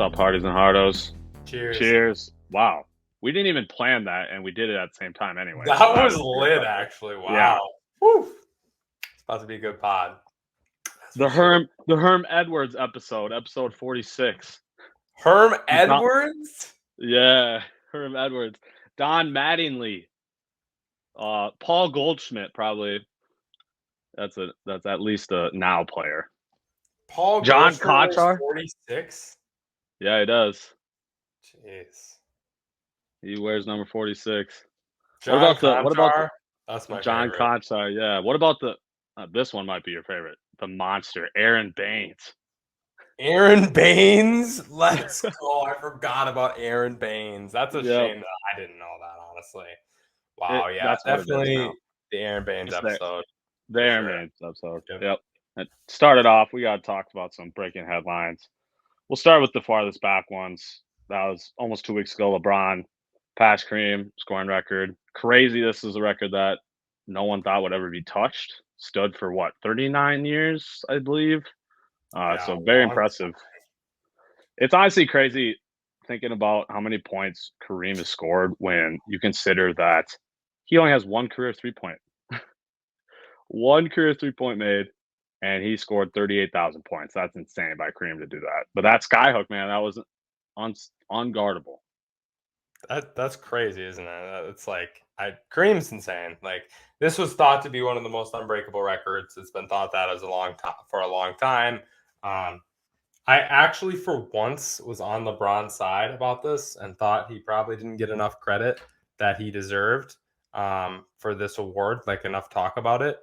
up, Hardies and Hardos? Cheers. Cheers. Wow. We didn't even plan that, and we did it at the same time anyway. That so was lit, impressive. actually. Wow. Yeah. Whew. It's about to be a good pod. The Herm Edwards episode 46. Herm Edwards? Yeah, Herm Edwards. Don Mattingly. Paul Goldschmidt, probably. That's at least a now player. Paul John Goldschmidt Kochar? 46? Yeah, he does. Jeez. He wears number 46. John What about That's my John favorite. Kochar? Yeah. What about this one might be your favorite. The monster, Aaron Baines. Aaron Baines? Let's go. I forgot about Aaron Baines. That's a shame that I didn't know that, honestly. Wow, that's definitely the Aaron Baines episode. The Aaron Baines episode. Yep. It started off, we got to talk about some breaking headlines. We'll start with the farthest back ones. That was almost 2 weeks ago. LeBron passed Kareem, scoring record. Crazy. This is a record that no one thought would ever be touched. Stood for 39 years, I believe. So very impressive. It's honestly crazy thinking about how many points Kareem has scored when you consider that he only has one career 3-point. One career 3-point made, and he scored 38,000 points. That's insane by Kareem to do that. But that skyhook, man, that was unguardable. That's crazy, isn't it? It's like Kareem's insane. Like, this was thought to be one of the most unbreakable records. It's been thought that for a long time. I actually, for once, was on LeBron's side about this and thought he probably didn't get enough credit that he deserved for this award, like enough talk about it.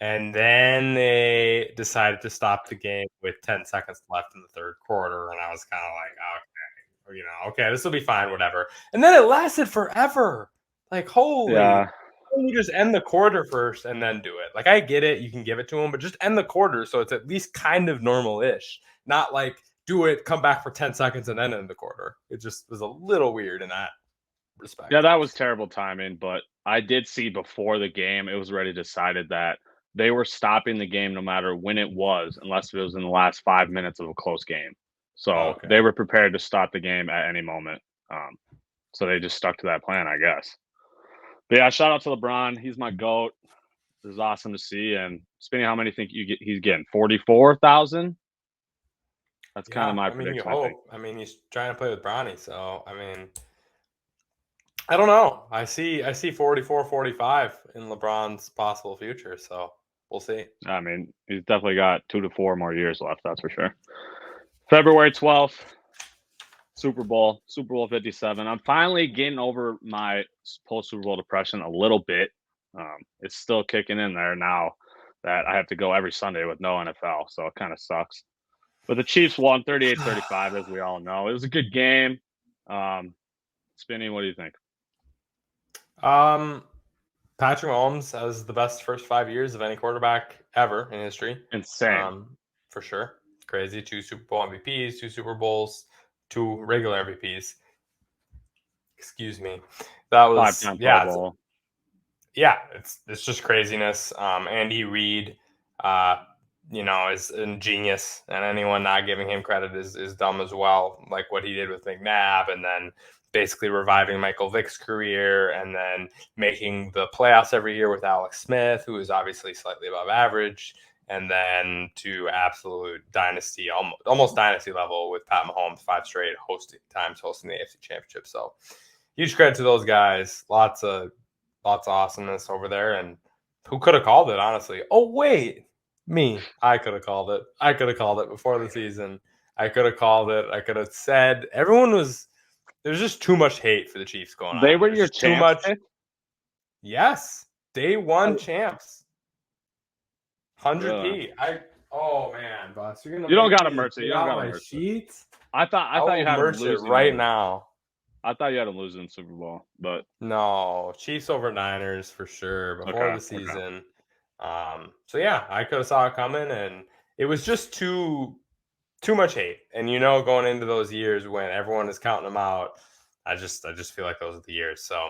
And then they decided to stop the game with 10 seconds left in the third quarter, and I was kind of like, okay, this will be fine, whatever. And then it lasted forever. Like, holy. Yeah. You just end the quarter first and then do it. Like, I get it. You can give it to him, but just end the quarter so it's at least kind of normal-ish. Not like do it, come back for 10 seconds and then end the quarter. It just was a little weird in that respect. Yeah, that was terrible timing, but I did see before the game, it was already decided that they were stopping the game no matter when it was, unless it was in the last 5 minutes of a close game. So they were prepared to stop the game at any moment. So they just stuck to that plan, I guess. But yeah, shout out to LeBron. He's my GOAT. This is awesome to see. And Spinny, how many think he's getting? 44,000? That's kind of my prediction. I mean, he's trying to play with Bronny, so I don't know. I see 44, 45 in LeBron's possible future, so we'll see. I mean, he's definitely got 2 to 4 more years left, that's for sure. February 12th, Super Bowl 57. I'm finally getting over my post-Super Bowl depression a little bit. It's still kicking in there now that I have to go every Sunday with no NFL, so it kind of sucks. But the Chiefs won 38-35, as we all know. It was a good game. Spinny, what do you think? Patrick Mahomes has the best first 5 years of any quarterback ever in history. Insane. For sure. Crazy. 2 Super Bowl MVPs, 2 Super Bowls, 2 regular MVPs. Excuse me. That was it's just craziness. Andy Reid, is a genius, and anyone not giving him credit is dumb as well. Like what he did with McNabb, and then basically reviving Michael Vick's career, and then making the playoffs every year with Alex Smith, who is obviously slightly above average, and then to absolute dynasty, almost dynasty level with Pat Mahomes, 5 straight hosting the AFC Championship. So huge credit to those guys. Lots of awesomeness over there, and who could have called it, honestly? Oh, wait. Me. I could have called it. I could have called it before the season. I could have called it. I could have said there's just too much hate for the Chiefs going on. They were your champs? Too much. Yes. Day 1 champs. 100P. Oh man, boss. You don't got to merch it. You don't got to merch sheets. I thought you had to merch it right now. I thought you had to lose in the Super Bowl, but no, Chiefs over Niners for sure before the season. So yeah, I could have saw it coming, and it was just too much hate. And going into those years when everyone is counting them out, I just feel like those are the years. So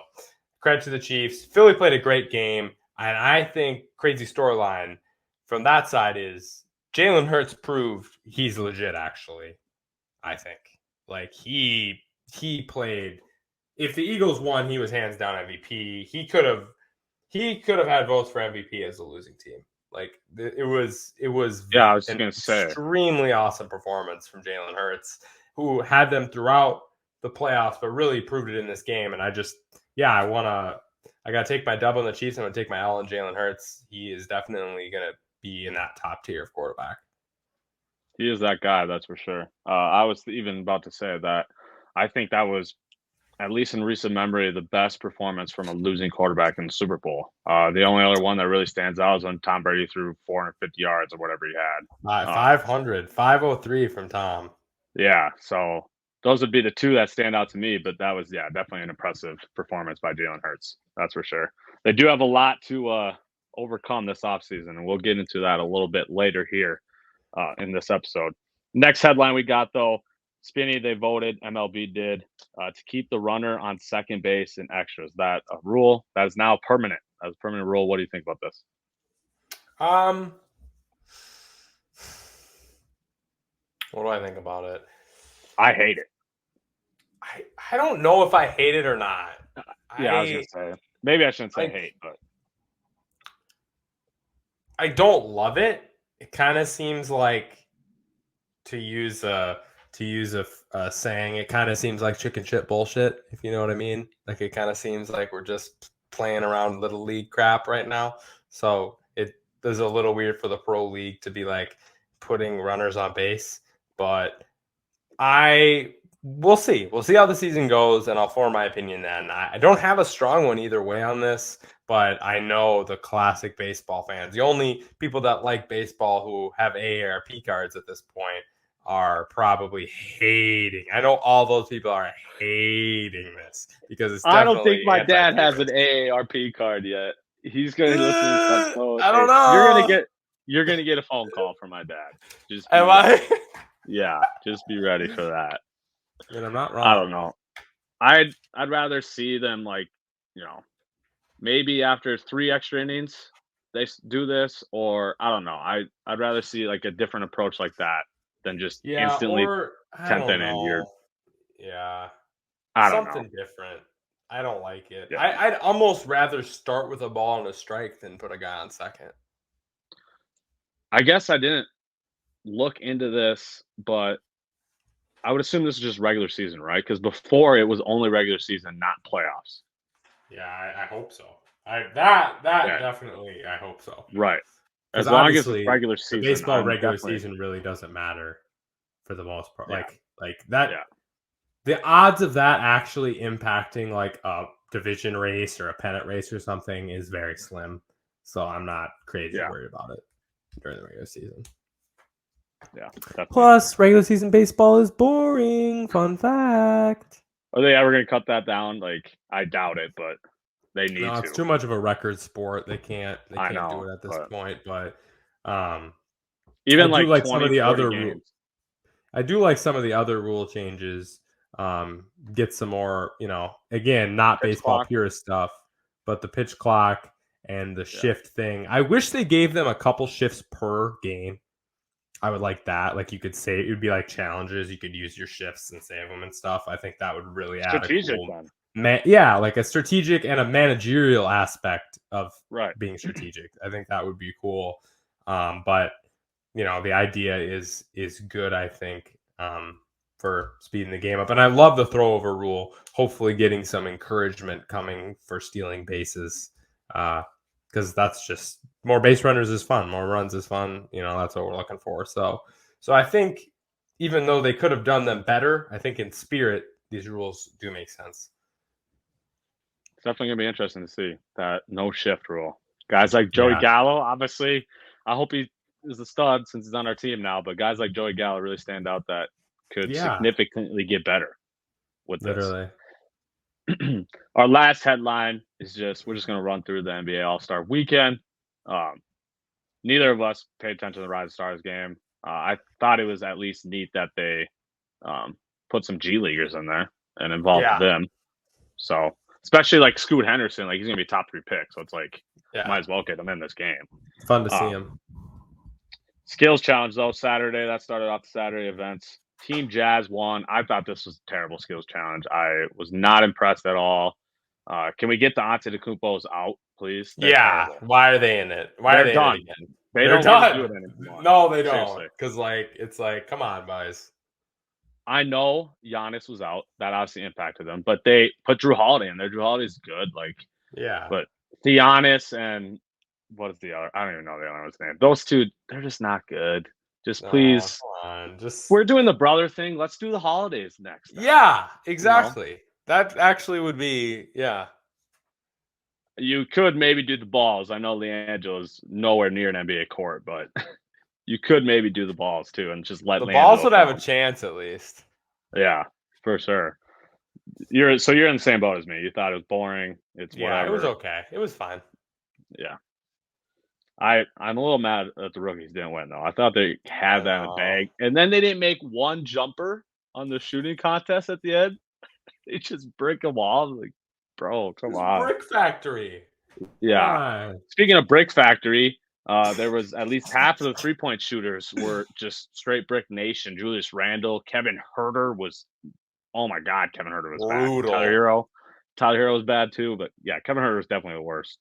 credit to the Chiefs. Philly played a great game, and I think crazy storyline from that side is Jalen Hurts proved he's legit. Actually, I think Like he played. If the Eagles won, he was hands down MVP. He could have had votes for MVP as a losing team. Like it was Yeah, I was just an gonna say. extremely awesome performance from Jalen Hurts, who had them throughout the playoffs, but really proved it in this game. And I gotta take my dub on the Chiefs. I'm gonna take my L on Jalen Hurts. He is definitely gonna be in that top tier of quarterback. He is that guy, that's for sure. I was even about to say that I think that was, at least in recent memory, the best performance from a losing quarterback in the Super Bowl. The only other one that really stands out is when Tom Brady threw 450 yards or whatever he had. 503 from Tom. Yeah, so those would be the two that stand out to me, but that was, definitely an impressive performance by Jalen Hurts. That's for sure. They do have a lot to overcome this offseason, and we'll get into that a little bit later here in this episode. Next headline we got, though, Spinny, they voted, MLB did, to keep the runner on second base in extras. That a rule that is now permanent. That's a permanent rule. What do you think about this? What do I think about it? I hate it. I don't know if I hate it or not. I was gonna say, maybe I shouldn't say hate, but I don't love it. It kind of seems like, to use a saying, it kind of seems like chicken shit bullshit, if you know what I mean. Like it kind of seems like we're just playing around little league crap right now. So it is a little weird for the pro league to be like putting runners on base, but we'll see. We'll see how the season goes, and I'll form my opinion then. I don't have a strong one either way on this, but I know the classic baseball fans, the only people that like baseball who have AARP cards at this point, are probably hating. I know all those people are hating this because it's definitely. I don't think my dad has an AARP card yet. He's gonna listen to this episode. I don't know. You're gonna get a phone call from my dad. Am I? Yeah, just be ready for that. And I'm not wrong. I don't know. I'd rather see them, like, maybe after 3 extra innings they do this, or I don't know. I'd rather see like a different approach like that than just instantly 10th inning. Something different. I don't like it. Yeah. I'd almost rather start with a ball and a strike than put a guy on second. I guess I didn't look into this, but I would assume this is just regular season, right? Because before it was only regular season, not playoffs. Yeah, I hope so. Definitely, I hope so. Right. As long as it's regular season. Baseball regular season really doesn't matter for the most part. Yeah. Like that. Yeah. The odds of that actually impacting like a division race or a pennant race or something is very slim. So I'm not crazy worried about it during the regular season. Yeah. Definitely. Plus, regular season baseball is boring. Fun fact. Are they ever going to cut that down? Like, I doubt it, but they need to. It's too much of a record sport. They can't do it at this point. But even like some of the other games. I do like some of the other rule changes. Get some more, again, not pitch baseball clock. Purist stuff, but the pitch clock and the shift thing. I wish they gave them a couple shifts per game. I would like that. Like you could say it would be like challenges. You could use your shifts and save them and stuff. I think that would really add strategic like a strategic and a managerial aspect of being strategic. I think that would be cool. But the idea is good, I think, for speeding the game up. And I love the throwover rule, hopefully getting some encouragement coming for stealing bases. Because that's just more base runners is fun. More runs is fun. That's what we're looking for. So I think even though they could have done them better, I think in spirit, these rules do make sense. It's definitely going to be interesting to see that no shift rule. Guys like Joey Gallo, obviously, I hope he is a stud since he's on our team now, but guys like Joey Gallo really stand out that could significantly get better with this. Our last headline is we're just going to run through the NBA All-Star Weekend. Neither of us paid attention to the Rising Stars game. I thought it was at least neat that they put some G Leaguers in there and involved them. So, especially like Scoot Henderson, like he's going to be top 3 pick. So it's like, might as well get him in this game. Fun to see him. Skills challenge though, Saturday. That started off the Saturday events. Team Jazz won. I thought this was a terrible skills challenge. I was not impressed at all. Can we get the Antetokounmpos out, please? They're Yeah. terrible. Why are they in it? Why are They're they in it done. again? They They're don't want to do done. it anymore. No, they don't. Seriously. Because it's like, come on, boys. I know Giannis was out. That obviously impacted them, but they put Drew Holiday in there. Drew Holiday's good. Yeah. But Giannis and what is the other? I don't even know the other one's name. Those two, they're just not good. Just please. Come on. We're doing the brother thing. Let's do the holidays next. Yeah, exactly. You know? That actually would be, yeah. You could maybe do the balls. I know LiAngelo's nowhere near an NBA court, but you could maybe do the balls too and just let the LiAngelo balls would have come. a chance at least. Yeah, for sure. You're in the same boat as me. You thought it was boring. It's whatever. It was okay. It was fine. Yeah. I'm a little mad that the rookies didn't win though. I thought they had that in the bag. And then they didn't make one jumper on the shooting contest at the end. They just brick them off. Like, bro, come on. Brick Factory. Yeah. Speaking of Brick Factory, there was at least half of the 3-point shooters were just straight Brick Nation. Julius Randle, Kevin Huerter was, oh my God, Kevin Huerter was brutal. Bad. Tyler Hero was bad too, but yeah, Kevin Huerter was definitely the worst.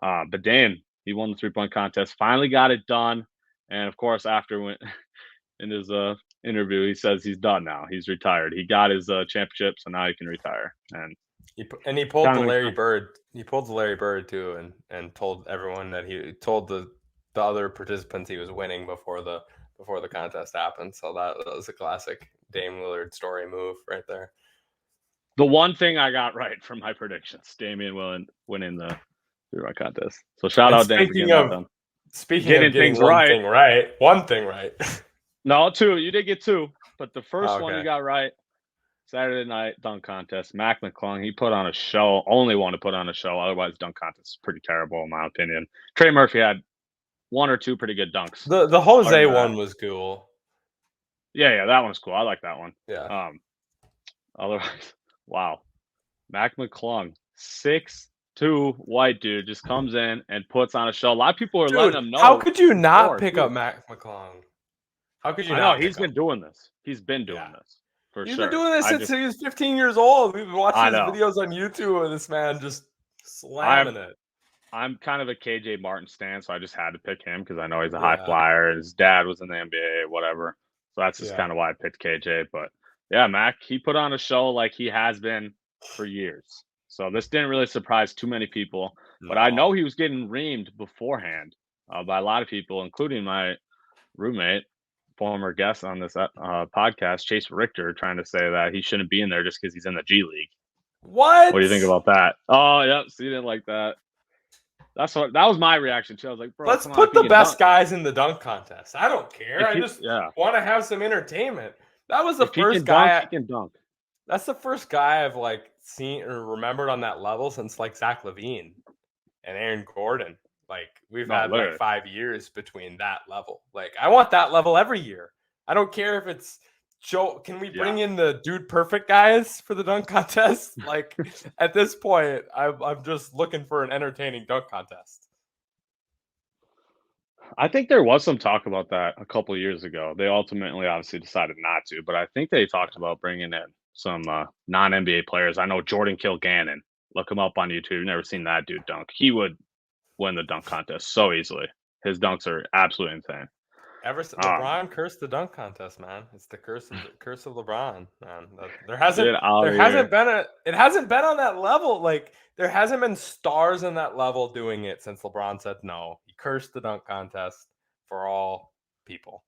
But Dame, he won the 3-point contest, finally got it done, and of course, after in his interview, he says he's done now. He's retired. He got his championship, so now he can retire. And he pulled the Larry Bird. He pulled the Larry Bird too, and told everyone that he told the other participants he was winning before the contest happened. So that was a classic Dame Lillard story move right there. The one thing I got right from my predictions: Damian winning the 3-point contest. So shout out Dame. Speaking of getting things one thing right. No, 2. You did get 2, but the first one you got right. Saturday night dunk contest. Mac McClung, he put on a show. Only one to put on a show. Otherwise, dunk contest is pretty terrible in my opinion. Trey Murphy had 1 or 2 pretty good dunks. The Jose one was cool. Yeah, that one's cool. I like that one. Yeah. Otherwise, wow. Mac McClung, 6'2" white dude, just comes in and puts on a show. A lot of people are letting him know. How could you not pick up Mac McClung? How could you not? I know he's been doing this. He's been doing this. He's been doing this since he was 15 years old. We've been watching his videos on YouTube of this man just slamming it. I'm kind of a KJ Martin stan, so I just had to pick him because I know he's a high flyer. His dad was in the NBA, whatever. So that's just kind of why I picked KJ. But yeah, Mac, he put on a show like he has been for years. So this didn't really surprise too many people. But I know he was getting reamed beforehand by a lot of people, including my roommate, former guest on this podcast, Chase Richter, trying to say that he shouldn't be in there just because he's in the G League. What do you think about that? Oh, yep. So you didn't like that. That was my reaction too. I was like, bro, let's put the best guys in the dunk contest. I don't care. I just want to have some entertainment. That was the first guy. He can dunk. That's the first guy I've seen or remembered on that level since Zach LaVine and Aaron Gordon. We've had 5 years between that level. I want that level every year. I don't care if it's Joe. Can we bring in the dude perfect guys for the dunk contest? At this point, I'm just looking for an entertaining dunk contest. I think there was some talk about that a couple of years ago. They ultimately obviously decided not to, but I think they talked about bringing in some non-NBA players. I know Jordan Kilgannon. Look him up on YouTube. You've never seen that dude dunk. He would win the dunk contest so easily. His dunks are absolutely insane. LeBron cursed the dunk contest, man. It's the curse of LeBron, man. It hasn't been on that level. There hasn't been stars in that level doing it since LeBron said no. He cursed the dunk contest for all people.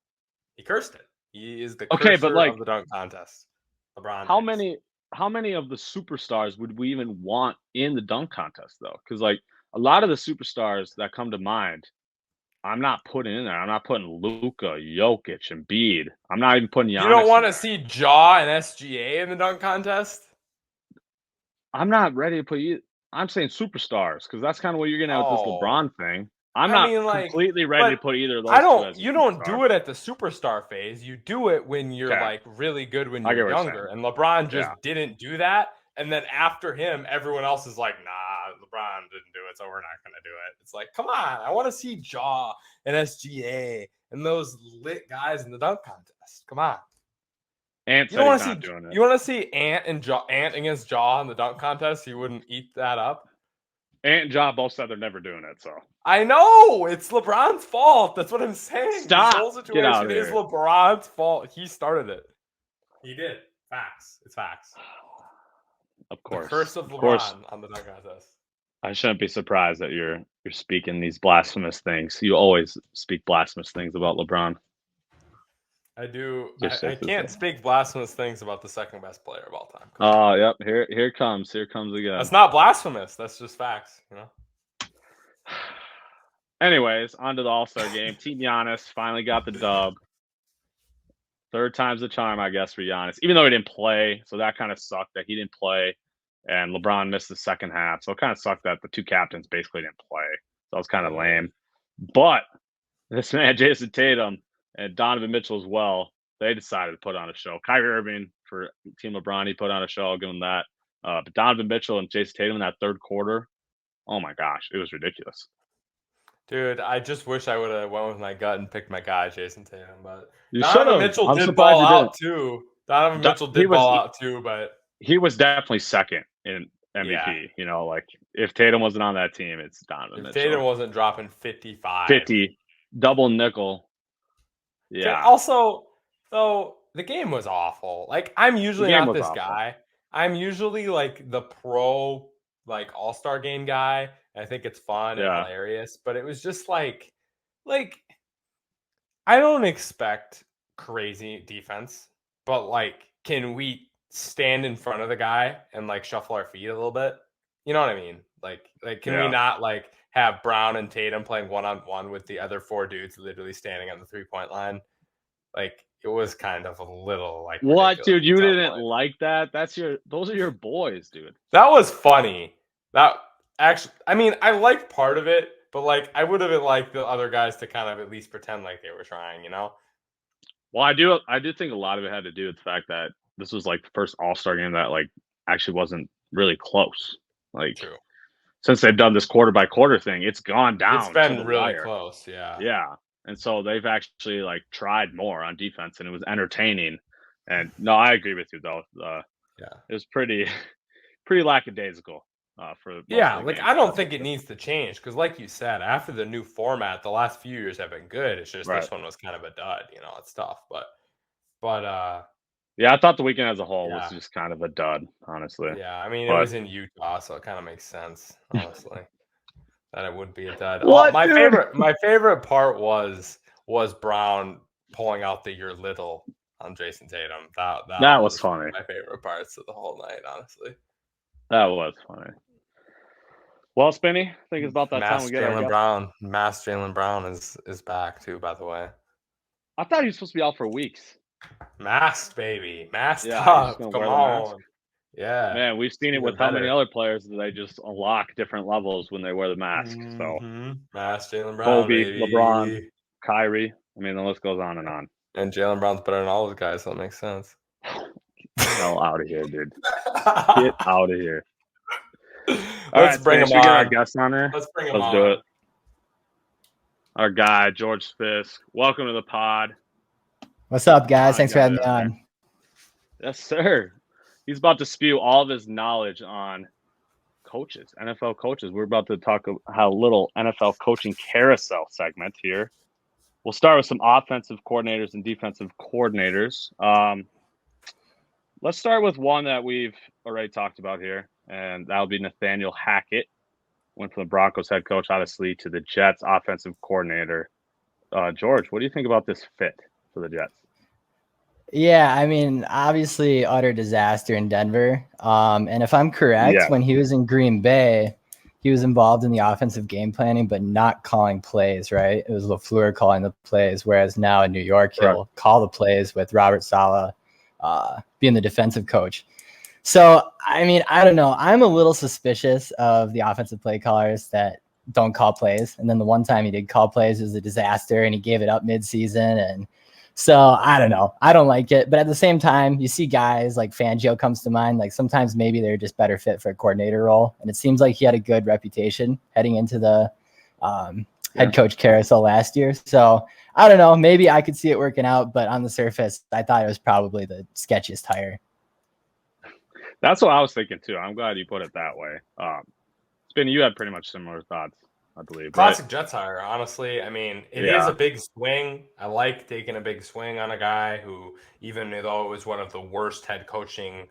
He cursed it. He is the cursor of the dunk contest. LeBron. How many of the superstars would we even want in the dunk contest though? Because a lot of the superstars that come to mind, I'm not putting in there. I'm not putting Luka, Jokic, and Embiid. I'm not even putting Giannis. You don't want to see Ja and SGA in the dunk contest? I'm not ready to put you. I'm saying superstars because that's kind of what you're getting at with this LeBron thing. I'm not completely ready to put either of those. You don't do it at the superstar phase. You do it when you're really good when you're younger. And LeBron just didn't do that. And then after him, everyone else is like, nah, LeBron didn't do it, so we're not going to do it. It's like, come on. I want to see Ja and SGA and those lit guys in the dunk contest. Come on. Ant You said don't he's want not to see doing it. you want to see Ant against Jaw in the dunk contest. He wouldn't eat that up. Ant and Ja both said they're never doing it. So I know it's LeBron's fault. That's what I'm saying. This stop. whole Get out situation of is here. LeBron's fault. He started it. He did. Facts. It's facts. Of course. The curse of LeBron course, on the dunk contest. I shouldn't be surprised that you're speaking these blasphemous things. You always speak blasphemous things about LeBron. I do. I can't speak blasphemous things about the second best player of all time. Oh, yep. Here it comes. Here it comes again. That's not blasphemous. That's just facts. You know. Anyways, on to the All-Star game. Team Giannis finally got the dub. Third time's the charm, I guess, for Giannis. Even though he didn't play, so that kind of sucked that he didn't play, and LeBron missed the second half. So it kind of sucked that the two captains basically didn't play. So it was kind of lame. But this man, Jason Tatum, and Donovan Mitchell as well, they decided to put on a show. Kyrie Irving for Team LeBron, he put on a show. I'll give him that. But Donovan Mitchell and Jason Tatum in that third quarter, oh my gosh, it was ridiculous. Dude, I just wish I would have went with my gut and picked my guy, Jason Tatum. But Donovan Mitchell did ball out too. Donovan Mitchell did ball out too, but he was definitely second in MVP. Yeah. You know, like if Tatum wasn't on that team, it's Donovan Mitchell. Tatum wasn't dropping 55. 50, double nickel. Yeah. Also, though, the game was awful. Like, I'm usually not this guy. I'm usually like the pro, like all-star game guy. I think it's fun and hilarious, but it was just like I don't expect crazy defense, but like, can we stand in front of the guy and like shuffle our feet a little bit? You know what I mean? Like can we not like have Brown and Tatum playing one-on-one with the other four dudes literally standing on the 3-point line? Like, it was kind of a little like what, dude? You didn't like that? Those are your boys, dude. That was funny. That actually, I mean, I liked part of it, but like I would have liked the other guys to kind of at least pretend like they were trying, you know? Well, I do think a lot of it had to do with the fact that this was like the first All-Star game that like actually wasn't really close. Like, true. Since they've done this quarter by quarter thing, it's gone down. It's been really close, yeah. Yeah. And so they've actually like tried more on defense, and it was entertaining. And no, I agree with you though. It was pretty lackadaisical for like I don't think it needs to change because, like you said, after the new format, the last few years have been good. It's just this one was kind of a dud. You know, it's tough, but yeah, I thought the weekend as a whole was just kind of a dud, honestly. Yeah, I mean, it was in Utah, so it kind of makes sense, honestly. That it would be a dud. My favorite part was Brown pulling out the "you're little" on Jason Tatum. That was funny. My favorite parts of the whole night, honestly. That was funny. Well, Spinny, I think it's about that time we get Jaylen Brown. Mass Jaylen Brown is back too, by the way. I thought he was supposed to be out for weeks. Masked, baby. Masked up. Come on. Yeah. Man, we've seen it with how many other players that they just unlock different levels when they wear the mask. So Masked Jaylen Brown. Kobe, baby. LeBron, Kyrie. I mean, the list goes on and on. And Jaylen Brown's better than all those guys, so it makes sense. Get the hell out of here, dude. Get out of here. Let's bring him on. Get our guest on there. Let's bring him on. Let's do it. Our guy, George Fisk. Welcome to the pod. What's up, guys? Thanks for having me on. Yes, sir. He's about to spew all of his knowledge on coaches, NFL coaches. We're about to talk about a little NFL coaching carousel segment here. We'll start with some offensive coordinators and defensive coordinators. Let's start with one that we've already talked about here, and that'll be Nathaniel Hackett. Went from the Broncos head coach, obviously, to the Jets offensive coordinator. George, what do you think about this fit for the Jets? Yeah, I mean, obviously, utter disaster in Denver. And if I'm correct, when he was in Green Bay, he was involved in the offensive game planning, but not calling plays, right? It was LaFleur calling the plays, whereas now in New York, he'll call the plays with Robert Saleh being the defensive coach. So, I mean, I don't know. I'm a little suspicious of the offensive play callers that don't call plays. And then the one time he did call plays was a disaster, and he gave it up midseason. And so, I don't know. I don't like it. But at the same time, you see guys like Fangio comes to mind. Like sometimes maybe they're just better fit for a coordinator role. And it seems like he had a good reputation heading into the head coach Carousel last year. So I don't know. Maybe I could see it working out, but on the surface, I thought it was probably the sketchiest hire. That's what I was thinking too. I'm glad you put it that way. Spinny, you had pretty much similar thoughts, I believe. Classic right? Jets hire, honestly. I mean, it is a big swing. I like taking a big swing on a guy who, even though it was one of the worst head coaching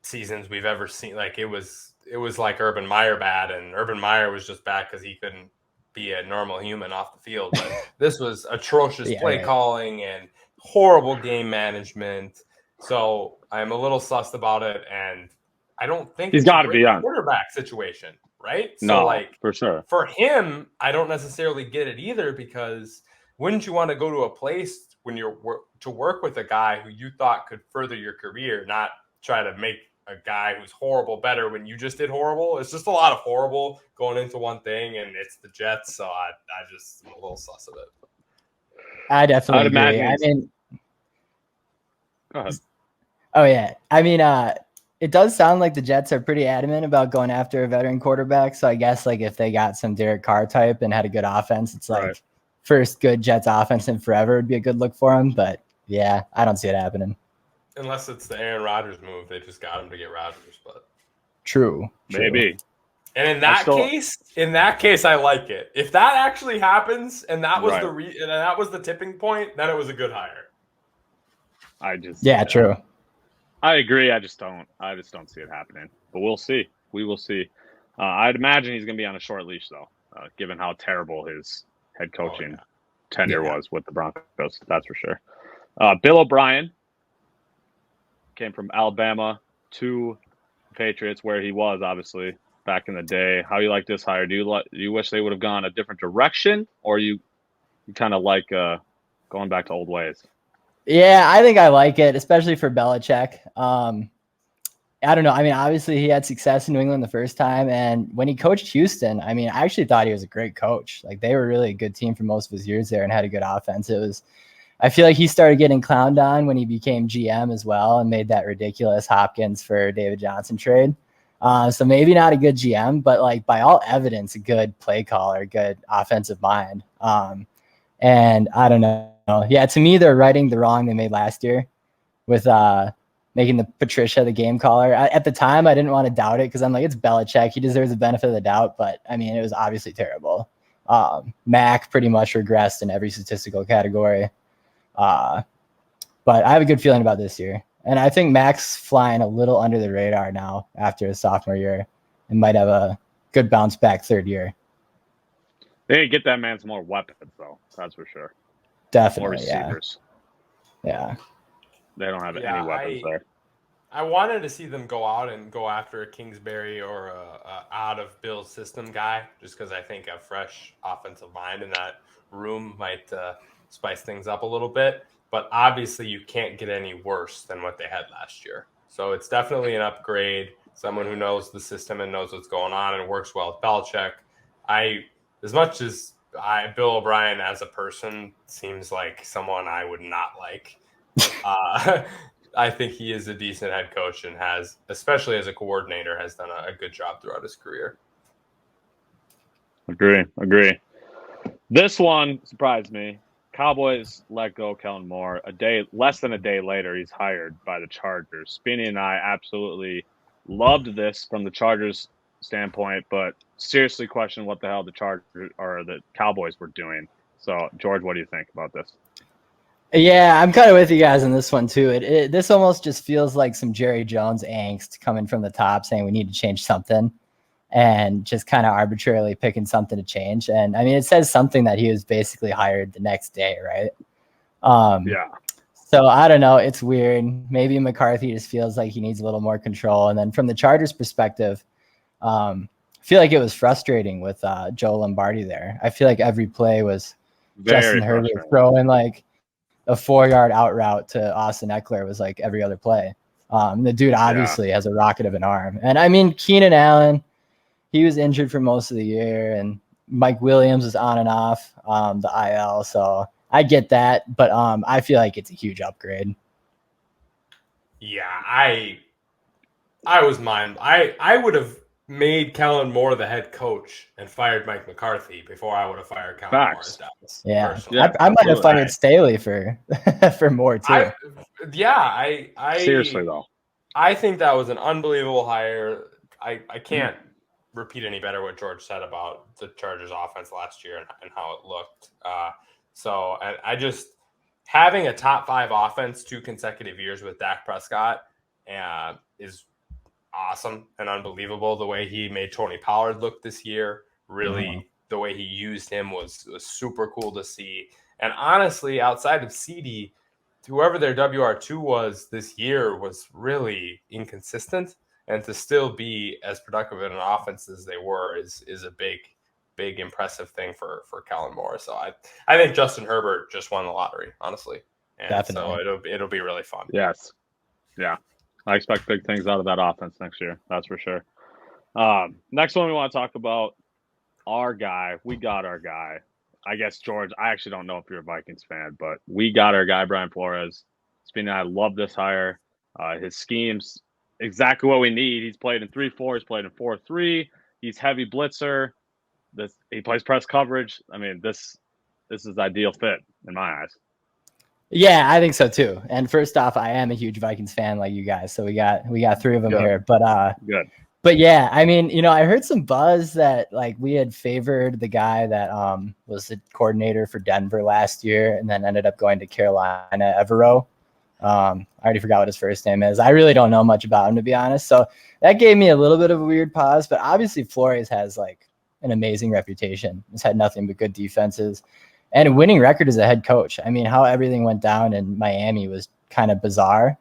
seasons we've ever seen, like it was like Urban Meyer bad, and Urban Meyer was just bad because he couldn't be a normal human off the field. But this was atrocious play calling and horrible game management. So I'm a little sussed about it, and I don't think he's got to be on quarterback situation, right? No, so like for sure. For him, I don't necessarily get it either, because wouldn't you want to go to a place when you're to work with a guy who you thought could further your career, not try to make a guy who's horrible better when you just did horrible? It's just a lot of horrible going into one thing, and it's the Jets, so I just am a little sus of it. I definitely agree. I mean, go ahead. Oh yeah, I mean, it does sound like the Jets are pretty adamant about going after a veteran quarterback. So I guess like if they got some Derek Carr type and had a good offense, it's like first good Jets offense in forever would be a good look for him. But yeah, I don't see it happening. Unless it's the Aaron Rodgers move. They just got him to get Rodgers, but true. Maybe. And in that case, I like it. If that actually happens and that was and that was the tipping point, then it was a good hire. True. I agree. I just don't see it happening. But we'll see. We will see. I'd imagine he's going to be on a short leash, though, given how terrible his head coaching tenure was with the Broncos. That's for sure. Bill O'Brien came from Alabama to Patriots, where he was obviously back in the day. How you like this hire? Do you wish they would have gone a different direction, or you kind of like going back to old ways? Yeah, I think I like it, especially for Belichick. I don't know. I mean, obviously he had success in New England the first time, and when he coached Houston, I mean, I actually thought he was a great coach. Like they were really a good team for most of his years there and had a good offense. I feel like he started getting clowned on when he became GM as well and made that ridiculous Hopkins for David Johnson trade. So maybe not a good GM, but like by all evidence, a good play caller, good offensive mind. And I don't know. Yeah, to me, they're righting the wrong they made last year with making the Patricia the game caller. At the time, I didn't want to doubt it because I'm like, it's Belichick. He deserves the benefit of the doubt. But, I mean, it was obviously terrible. Mac pretty much regressed in every statistical category. But I have a good feeling about this year. And I think Mac's flying a little under the radar now after his sophomore year and might have a good bounce back third year. They didn't get that man some more weapons, though. That's for sure. Definitely, more receivers. Yeah. They don't have any weapons there. I wanted to see them go out and go after a Kingsbury or a out of Bill's system guy, just because I think a fresh offensive mind in that room might spice things up a little bit. But obviously, you can't get any worse than what they had last year. So it's definitely an upgrade. Someone who knows the system and knows what's going on and works well with Belichick. As much as Bill O'Brien as a person seems like someone I would not like. I think he is a decent head coach and has, especially as a coordinator, has done a good job throughout his career. Agree. This one surprised me. Cowboys let go Kellen Moore. Less than a day later, he's hired by the Chargers. Spinny and I absolutely loved this from the Chargers standpoint, but seriously question what the hell the Chargers or the Cowboys were doing. So, George, what do you think about this? Yeah, I'm kind of with you guys on this one too. This almost just feels like some Jerry Jones angst coming from the top, saying we need to change something, and just kind of arbitrarily picking something to change. And I mean, it says something that he was basically hired the next day, right? Yeah. So I don't know. It's weird. Maybe McCarthy just feels like he needs a little more control. And then from the Chargers' perspective, I feel like it was frustrating with Joe Lombardi there. I feel like every play was Justin Herbert throwing like a 4-yard out route to Austin Eckler was like every other play. The dude obviously has a rocket of an arm. And I mean, Keenan Allen, he was injured for most of the year, and Mike Williams is on and off the IL. So I get that, but I feel like it's a huge upgrade. Yeah, I was I would have made Kellen Moore the head coach and fired Mike McCarthy before I would have fired Kellen Moore as Dallas. Yeah, personally. I might have fired Staley for Moore too. Seriously though, I think that was an unbelievable hire. I can't repeat any better what George said about the Chargers offense last year and how it looked. So I just having a top 5 offense 2 consecutive years with Dak Prescott is awesome and unbelievable. The way he made Tony Pollard look this year, really, the way he used him was super cool to see. And honestly, outside of CD, whoever their WR2 was this year was really inconsistent. And to still be as productive in an offense as they were is a big impressive thing for Kellen Moore. So I think Justin Herbert just won the lottery, honestly. And Definitely. so it'll be really fun. Yes. Yeah. I expect big things out of that offense next year. That's for sure. Next one we want to talk about our guy. We got our guy. I guess, George, I actually don't know if you're a Vikings fan, but we got our guy, Brian Flores. Spinny, I love this hire. His scheme's exactly what we need. He's played in 3-4. He's played in 4-3. He's heavy blitzer. He plays press coverage. I mean, this is ideal fit in my eyes. Yeah, I think so too. And first off, I am a huge Vikings fan like you guys. So we got 3 of them here. But good. But yeah, I mean, I heard some buzz that like we had favored the guy that was the coordinator for Denver last year and then ended up going to Carolina, Evero. I already forgot what his first name is. I really don't know much about him, to be honest. So that gave me a little bit of a weird pause. But obviously Flores has like an amazing reputation. He's had nothing but good defenses and a winning record as a head coach. I mean, how everything went down in Miami was kind of bizarre.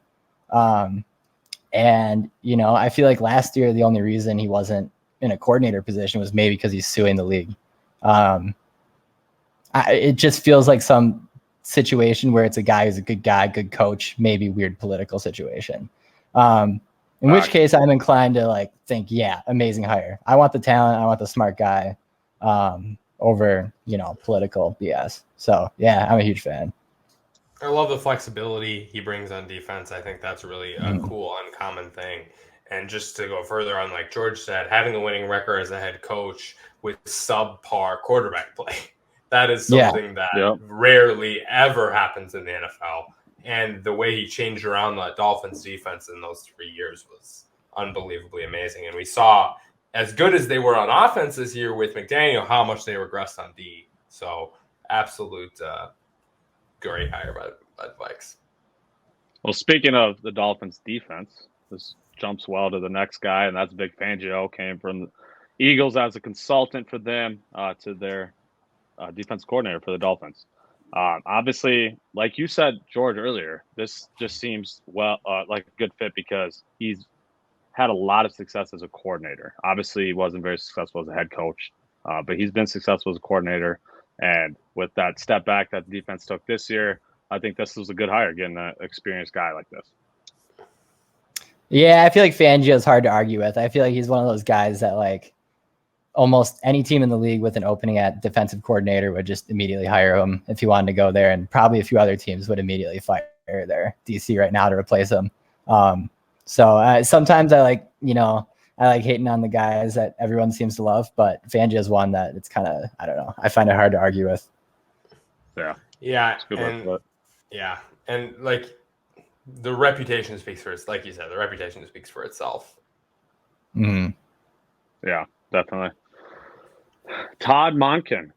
And, I feel like last year, the only reason he wasn't in a coordinator position was maybe because he's suing the league. It just feels like some situation where it's a guy who's a good guy, good coach, maybe weird political situation. In which case I'm inclined to think, yeah, amazing hire. I want the talent. I want the smart guy over, political BS. So yeah, I'm a huge fan. I love the flexibility he brings on defense. I think that's really a cool, uncommon thing. And just to go further on, like George said, having a winning record as a head coach with subpar quarterback play, that is something that rarely ever happens in the NFL. And the way he changed around the Dolphins defense in those 3 years was unbelievably amazing. And we saw, as good as they were on offense this year with McDaniel, how much they regressed on D. So absolute great hire by the Vikes. Well, speaking of the Dolphins defense, this jumps well to the next guy, and that's Vic Fangio. Came from the Eagles as a consultant for them to their defense coordinator for the Dolphins. Obviously, like you said, George, earlier, this just seems like a good fit because he's had a lot of success as a coordinator. Obviously, he wasn't very successful as a head coach, but he's been successful as a coordinator. And with that step back that the defense took this year, I think this was a good hire, getting an experienced guy like this. Yeah, I feel like Fangio is hard to argue with. I feel like he's one of those guys that almost any team in the league with an opening at defensive coordinator would just immediately hire him if he wanted to go there. And probably a few other teams would immediately fire their DC right now to replace him. So sometimes I like hating on the guys that everyone seems to love, but Fangio is one that it's kind of, I don't know. I find it hard to argue with. Yeah. And the reputation speaks for like you said, the reputation speaks for itself. Mm-hmm. Yeah, definitely. Todd Monken.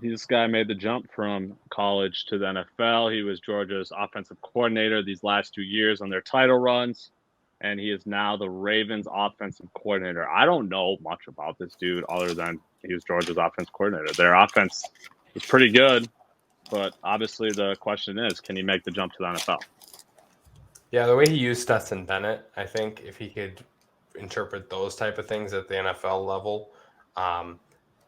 This guy made the jump from college to the NFL. He was Georgia's offensive coordinator these last 2 years on their title runs. And he is now the Ravens offensive coordinator. I don't know much about this dude other than he was Georgia's offense coordinator. Their offense is pretty good, but obviously the question is, can he make the jump to the NFL? Yeah, the way he used Stetson Bennett, I think if he could interpret those type of things at the NFL level,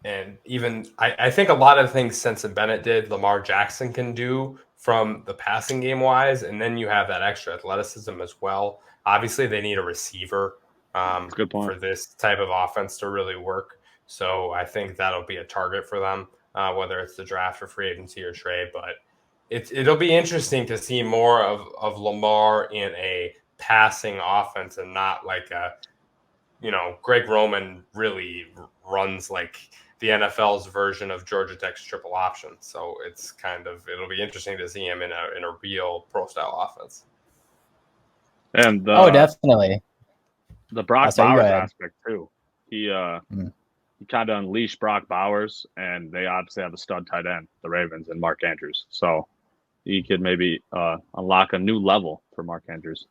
and even I think a lot of things Stetson Bennett did, Lamar Jackson can do from the passing game wise, and then you have that extra athleticism as well. Obviously, they need a receiver for this type of offense to really work. So I think that'll be a target for them, whether it's the draft or free agency or trade. But it'll be interesting to see more of Lamar in a passing offense and not like a Greg Roman really runs like the NFL's version of Georgia Tech's triple option. So it'll be interesting to see him in a real pro style offense. And definitely the Brock Bowers aspect too. He kind of unleashed Brock Bowers, and they obviously have a stud tight end, the Ravens, and Mark Andrews. So he could maybe unlock a new level for Mark Andrews.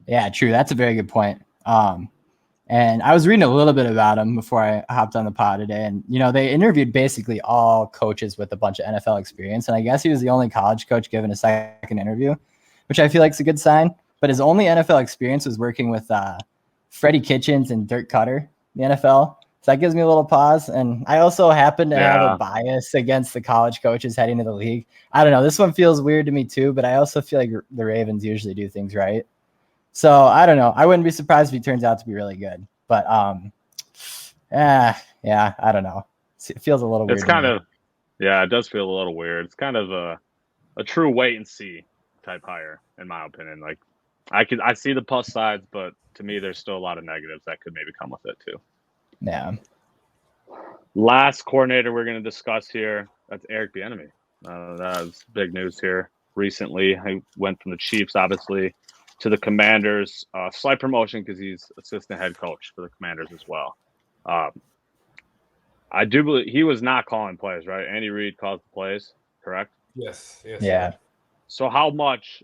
Yeah, true. That's a very good point. And I was reading a little bit about him before I hopped on the pod today. And, they interviewed basically all coaches with a bunch of NFL experience. And I guess he was the only college coach given a second interview, which I feel like is a good sign. But his only NFL experience was working with Freddie Kitchens and Dirk Cutter, the NFL. So that gives me a little pause. And I also happen to have a bias against the college coaches heading to the league. I don't know. This one feels weird to me too, but I also feel like the Ravens usually do things right. So I don't know. I wouldn't be surprised if he turns out to be really good. But I don't know. It feels a little weird. It's kind of, it does feel a little weird. It's kind of a true wait and see type hire, in my opinion. Like I see the plus sides, but to me, there's still a lot of negatives that could maybe come with it too. Yeah. Last coordinator we're going to discuss here, that's Eric Bieniemy. That's big news here recently. He went from the Chiefs, obviously, to the Commanders. Slight promotion because he's assistant head coach for the Commanders as well. I do believe he was not calling plays, right? Andy Reid calls the plays, correct? Yes. Yeah. So how much,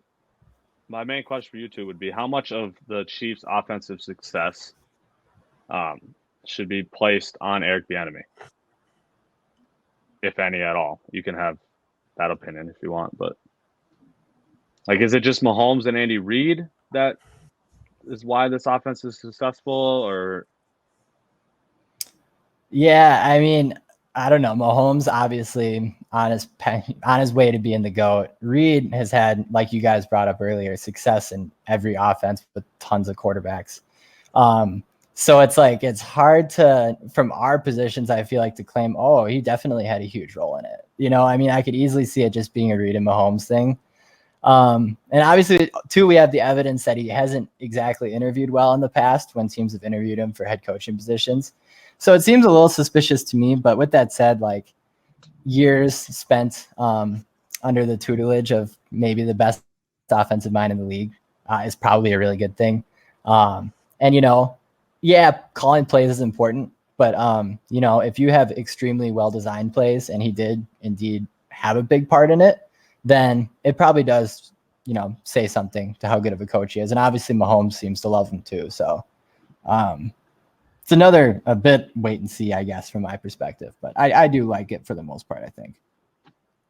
my main question for you two would be, how much of the Chiefs' offensive success should be placed on Eric Bieniemy? If any at all. You can have that opinion if you want, but is it just Mahomes and Andy Reid that is why this offense is successful, or? Yeah, I mean, I don't know. Mahomes obviously on his way to being the GOAT. Reid has had, like you guys brought up earlier, success in every offense with tons of quarterbacks. So it's hard to, from our positions, I feel like, to claim, oh, he definitely had a huge role in it. I could easily see it just being a Reid and Mahomes thing. And obviously, too, we have the evidence that he hasn't exactly interviewed well in the past when teams have interviewed him for head coaching positions. So it seems a little suspicious to me. But with that said, years spent under the tutelage of maybe the best offensive mind in the league is probably a really good thing. Calling plays is important. But, if you have extremely well-designed plays, and he did indeed have a big part in it, then it probably does, say something to how good of a coach he is. And obviously Mahomes seems to love him too. So it's a bit wait and see, I guess, from my perspective. But I do like it for the most part, I think.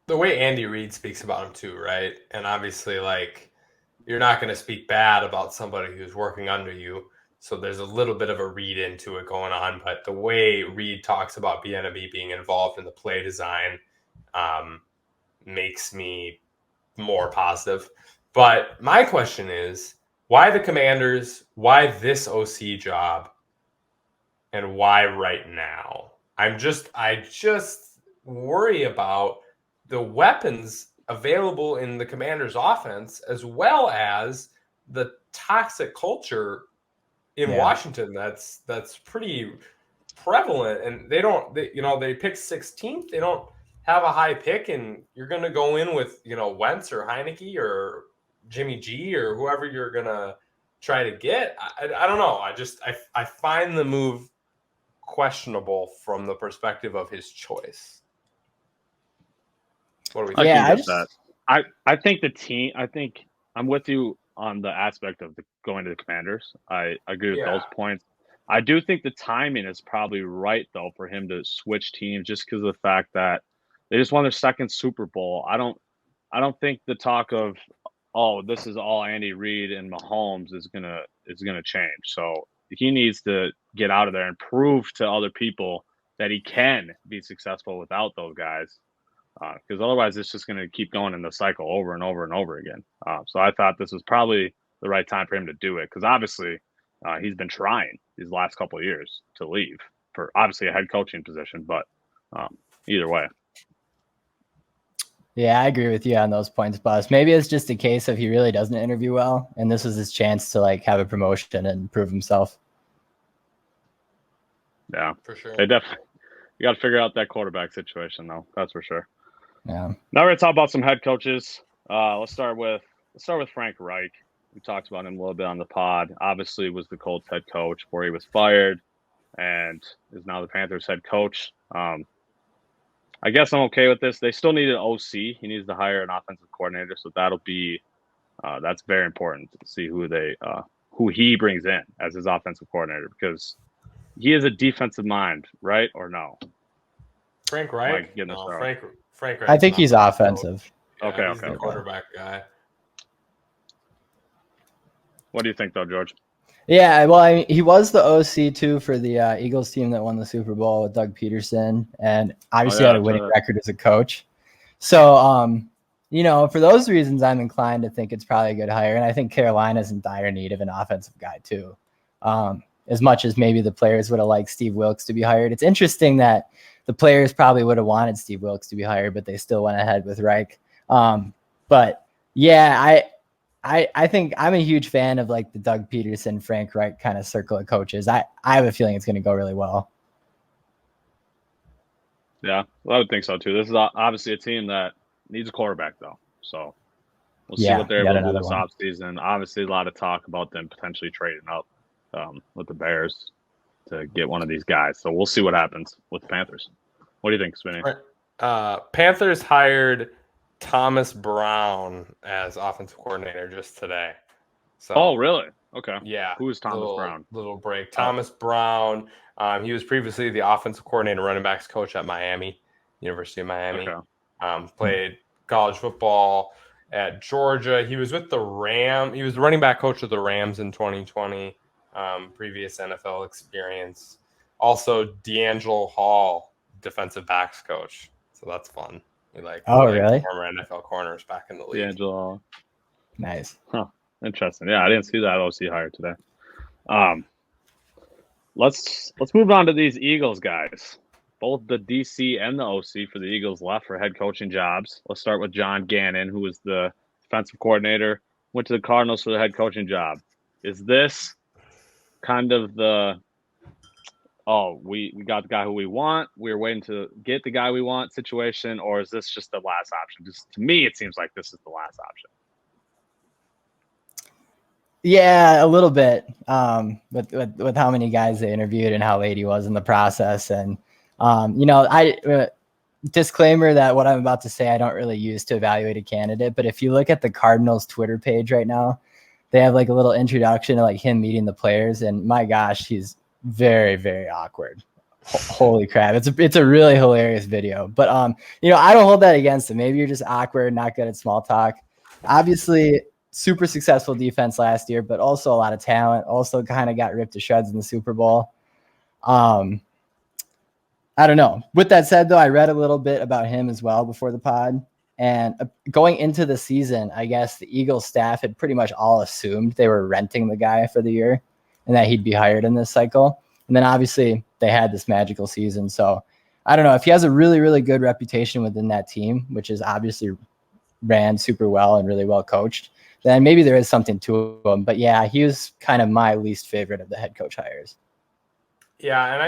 The way Andy Reid speaks about him too, right? And obviously, you're not going to speak bad about somebody who's working under you. So there's a little bit of a read into it going on. But the way Reid talks about Bieniemy being involved in the play design makes me more positive. But my question is, why the Commanders? Why this OC job? And why right now? I just worry about the weapons available in the Commanders' offense, as well as the toxic culture in Washington that's pretty prevalent. And they pick 16th. They don't have a high pick, and you're going to go in with, Wentz or Heineke or Jimmy G or whoever you're going to try to get. I don't know. I find the move questionable from the perspective of his choice. What do we think? Yeah, I think the team, I'm with you on the aspect of going to the Commanders. I agree with those points. I do think the timing is probably right, though, for him to switch teams, just because of the fact that they just won their second Super Bowl. I don't think the talk of, oh, this is all Andy Reid and Mahomes is gonna change. So he needs to get out of there and prove to other people that he can be successful without those guys. Because otherwise it's just going to keep going in the cycle over and over and over again. So I thought this was probably the right time for him to do it, because obviously he's been trying these last couple of years to leave for obviously a head coaching position, but either way. Yeah, I agree with you on those points, Bus. Maybe it's just a case of he really doesn't interview well, and this was his chance to like have a promotion and prove himself. Yeah, for sure. They definitely. You got to figure out that quarterback situation, though. That's for sure. Yeah. Now we're gonna talk about some head coaches. Let's start with Frank Reich. We talked about him a little bit on the pod. Obviously, was the Colts head coach before he was fired, and is now the Panthers head coach. I guess I'm okay with this. They still need an OC. He needs to hire an offensive coordinator, so that'll be that's very important to see who he brings in as his offensive coordinator, because he is a defensive mind, right or no? Frank Reich? No, Frank Reich. I think he's offensive. Yeah, he's the quarterback guy. What do you think, though, George? Yeah, well, he was the OC too for the Eagles team that won the Super Bowl with Doug Peterson, and obviously had a winning record as a coach. So, for those reasons, I'm inclined to think it's probably a good hire, and I think Carolina's in dire need of an offensive guy too. As much as maybe the players would have liked Steve Wilks to be hired, it's interesting that the players probably would have wanted Steve Wilks to be hired, but they still went ahead with Reich. But yeah, I think I'm a huge fan of like the Doug Peterson, Frank Reich kind of circle of coaches. I have a feeling it's going to go really well. Yeah, well, I would think so too. This is obviously a team that needs a quarterback, though. So we'll see what they're able to do this offseason. Obviously, a lot of talk about them potentially trading up with the Bears to get one of these guys. So we'll see what happens with the Panthers. What do you think, Spinny? Panthers hired Thomas Brown as offensive coordinator just today. So, oh, really? Okay. Yeah. Who is Thomas Brown? Little break. Thomas Brown. He was previously the offensive coordinator, running backs coach at University of Miami. Okay. Played college football at Georgia. He was with the Rams. He was the running back coach of the Rams in 2020. Previous NFL experience. Also, D'Angelo Hall, defensive backs coach. So that's fun. Really? Former NFL corners back in the league. D'Angelo. Nice. Huh. Interesting. Yeah, I didn't see that OC hire today. Let's move on to these Eagles guys. Both the DC and the OC for the Eagles left for head coaching jobs. Let's start with John Gannon, who was the defensive coordinator, went to the Cardinals for the head coaching job. Is this kind of we got the guy who we want, we're waiting to get the guy we want situation, or is this just the last option? Just to me, it seems like this is the last option. Yeah, a little bit. With how many guys they interviewed and how late he was in the process, and disclaimer that what I'm about to say I don't really use to evaluate a candidate, but if you look at the Cardinals Twitter page right now, they have like a little introduction to like him meeting the players, and my gosh, he's very, very awkward. Holy crap. It's a really hilarious video. But I don't hold that against him. Maybe you're just awkward, not good at small talk. Obviously, super successful defense last year, but also a lot of talent. Also kind of got ripped to shreds in the Super Bowl. I don't know. With that said, though, I read a little bit about him as well before the pod. And going into the season, I guess the Eagles staff had pretty much all assumed they were renting the guy for the year and that he'd be hired in this cycle. And then obviously they had this magical season. So I don't know if he has a really, really good reputation within that team, which is obviously ran super well and really well coached, then maybe there is something to him. But yeah, he was kind of my least favorite of the head coach hires. Yeah. And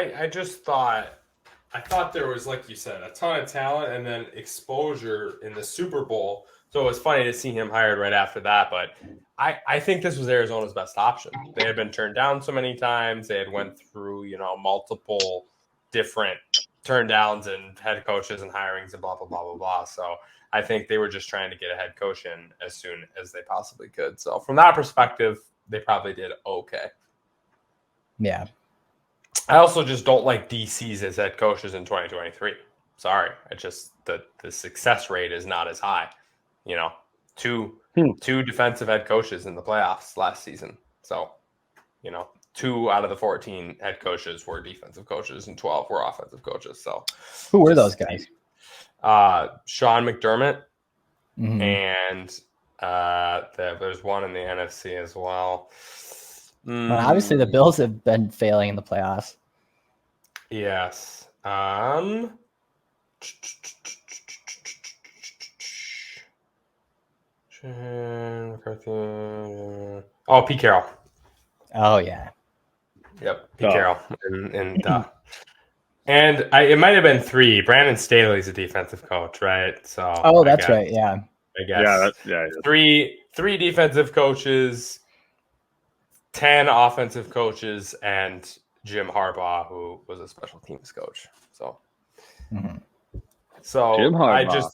I thought there was, like you said, a ton of talent and then exposure in the Super Bowl. So it was funny to see him hired right after that. But I think this was Arizona's best option. They had been turned down so many times. They had went through, multiple different turn downs and head coaches and hirings and blah, blah, blah, blah, blah. So I think they were just trying to get a head coach in as soon as they possibly could. So from that perspective, they probably did okay. Yeah. I also just don't like DCs as head coaches in 2023. Sorry. It's just the success rate is not as high. Two defensive head coaches in the playoffs last season. So, 2 out of the 14 head coaches were defensive coaches and 12 were offensive coaches. So who were those guys? Sean McDermott, and there's one in the NFC as well. Well, obviously the Bills have been failing in the playoffs. Yes. Oh, Pete Carroll. Oh yeah. Yep, Pete Carroll. And it might have been 3. Brandon Staley's a defensive coach, right? So that's right. Yeah. I guess. Yeah. 3 defensive coaches, 10 offensive coaches, and Jim Harbaugh, who was a special teams coach. So, Jim Harbaugh.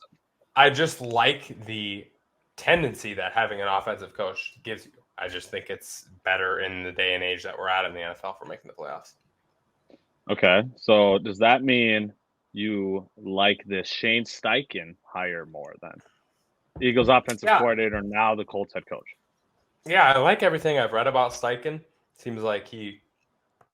I just like the tendency that having an offensive coach gives you. I just think it's better in the day and age that we're at in the NFL for making the playoffs. Okay, so does that mean you like this Shane Steichen hire more than Eagles offensive coordinator, now the Colts head coach? Yeah, I like everything I've read about Steichen. Seems like he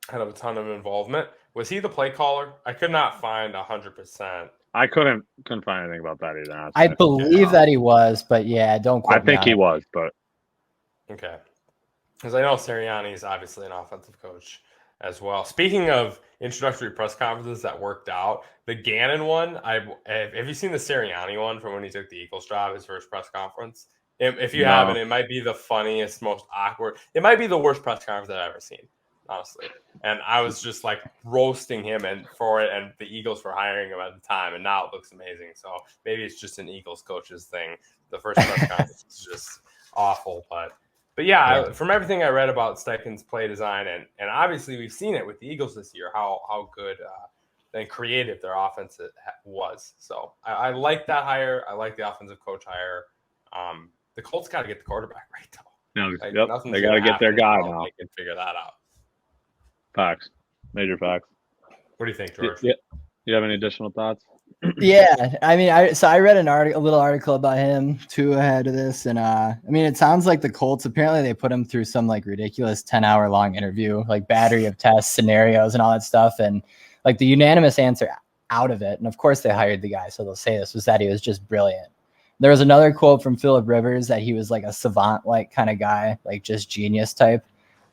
had a ton of involvement. Was he the play caller? I could not find 100%. I couldn't find anything about that either. I believe that he was, but yeah, don't quote me. I think he was, but okay. Because I know Sirianni is obviously an offensive coach as well. Speaking of introductory press conferences that worked out, the Gannon one, have you seen the Sirianni one from when he took the Eagles job, his first press conference? If you haven't, it might be the funniest, most awkward. It might be the worst press conference I've ever seen, honestly. And I was just like roasting him for it, and the Eagles for hiring him at the time, and now it looks amazing. So maybe it's just an Eagles coach's thing. The first press conference is just awful, but yeah, from everything I read about Steichen's play design, and obviously we've seen it with the Eagles this year, how good and creative their offense was. So I like that hire. I like the offensive coach hire. The Colts got to get the quarterback right, though. No, they got to get their guy now. They can figure that out. Facts. Major facts. What do you think, George? Yeah. You have any additional thoughts? Yeah, I mean, I read a little article about him too ahead of this, and I mean, it sounds like the Colts, apparently they put him through some like ridiculous 10-hour long interview, like battery of tests, scenarios, and all that stuff, and like the unanimous answer out of it, and of course they hired the guy, so they'll say this, was that he was just brilliant. There was another quote from Phillip Rivers that he was like a savant like kind of guy, like just genius type.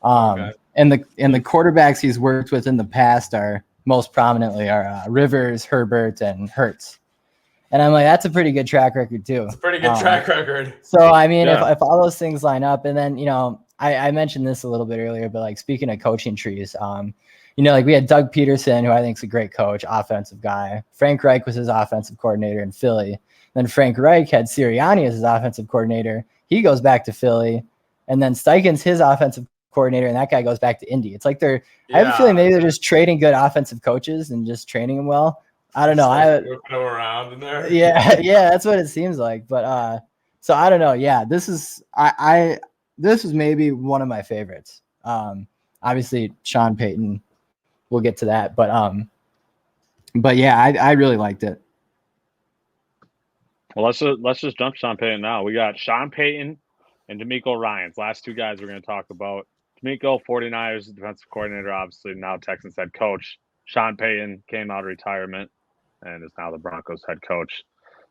And the quarterbacks he's worked with in the past are most prominently are Rivers, Herbert, and Hurts. And I'm like, that's a pretty good track record too. It's a pretty good track record. So, I mean, if all those things line up, and then, I mentioned this a little bit earlier, but like speaking of coaching trees, like we had Doug Peterson, who I think is a great coach, offensive guy. Frank Reich was his offensive coordinator in Philly. Then Frank Reich had Sirianni as his offensive coordinator. He goes back to Philly. And then Steichen's his offensive coordinator, and that guy goes back to Indy. It's like I have a feeling maybe they're just trading good offensive coaches and just training them well. I don't know. Whipping them around in there. Yeah, that's what it seems like. But so I don't know. Yeah, this is this is maybe one of my favorites. Obviously Sean Payton, we'll get to that, but yeah, I really liked it. Well, let's just jump Sean Payton now. We got Sean Payton and DeMeco Ryans, last two guys we're going to talk about. DeMeco, 49ers defensive coordinator, obviously now Texans head coach. Sean Payton came out of retirement and is now the Broncos head coach.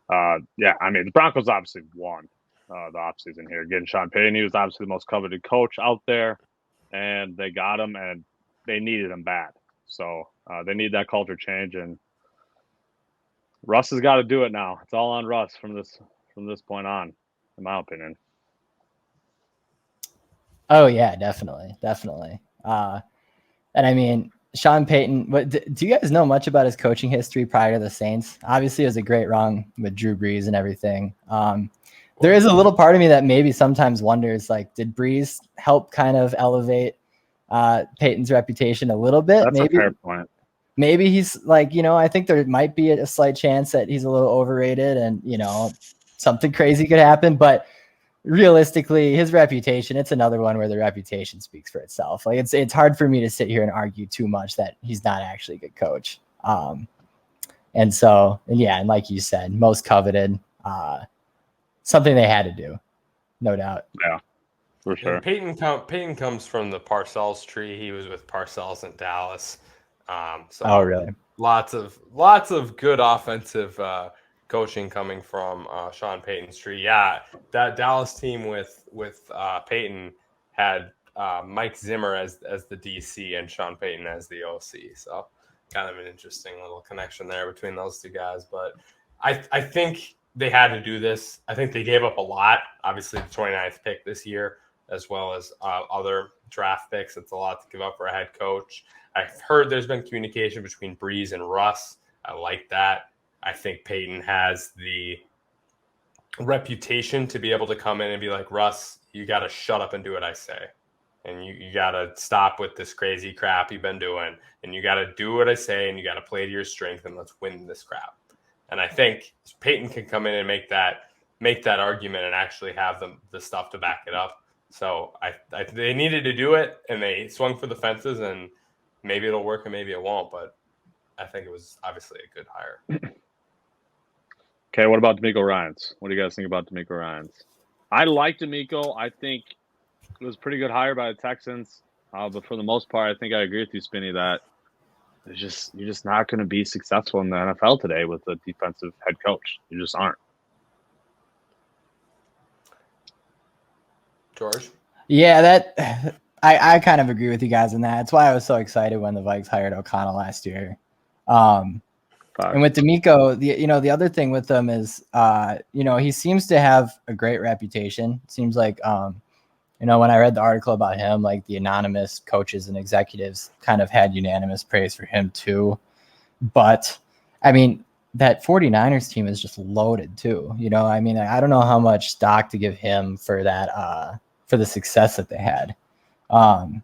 I mean, the Broncos obviously won the offseason here. Getting Sean Payton, he was obviously the most coveted coach out there, and they got him, and they needed him bad. So they need that culture change, and Russ has got to do it now. It's all on Russ from this point on, in my opinion. Oh yeah, definitely. And I mean, Sean Payton, do you guys know much about his coaching history prior to the Saints? Obviously, it was a great run with Drew Brees and everything. There is a little part of me that maybe sometimes wonders, like, did Brees help kind of elevate Payton's reputation a little bit? That's a fair point. Maybe he's like, I think there might be a slight chance that he's a little overrated and, something crazy could happen. But realistically, his reputation, it's another one where the reputation speaks for itself. Like it's hard for me to sit here and argue too much that he's not actually a good coach. And like you said, most coveted, something they had to do, no doubt. Yeah, for sure. And Payton comes from the Parcells tree. He was with Parcells in Dallas. Oh, really? Lots of good offensive coaching coming from Sean Payton's tree. Yeah, that Dallas team with Payton had Mike Zimmer as the DC and Sean Payton as the OC. So kind of an interesting little connection there between those two guys. But I think they had to do this. I think they gave up a lot. Obviously, the 29th pick this year, as well as other draft picks. It's a lot to give up for a head coach. I've heard there's been communication between Breeze and Russ. I like that. I think Peyton has the reputation to be able to come in and be like, Russ, you got to shut up and do what I say. And you got to stop with this crazy crap you've been doing. And you got to do what I say, and you got to play to your strength, and let's win this crap. And I think Peyton can come in and make that argument and actually have the stuff to back it up. So they needed to do it, and they swung for the fences, and maybe it'll work and maybe it won't. But I think it was obviously a good hire. Okay, what about D'Amico Ryans? What do you guys think about D'Amico Ryans? I like D'Amico. I think it was a pretty good hire by the Texans. But for the most part, I think I agree with you, Spinny, that you're just not going to be successful in the NFL today with a defensive head coach. You just aren't. George? Yeah, I kind of agree with you guys on that. That's why I was so excited when the Vikes hired O'Connell last year. And with D'Amico, the other thing with him is, he seems to have a great reputation. It seems like, when I read the article about him, like the anonymous coaches and executives kind of had unanimous praise for him too. But I mean, that 49ers team is just loaded too. I don't know how much stock to give him for that, for the success that they had. Obviously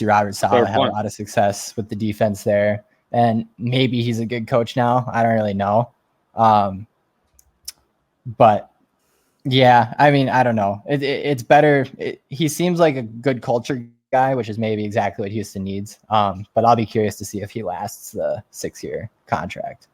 Robert Saleh had a lot of success with the defense there. And maybe he's a good coach now. I don't really know. But yeah, I don't know. It's better. He seems like a good culture guy, which is maybe exactly what Houston needs. But I'll be curious to see if he lasts the 6-year contract.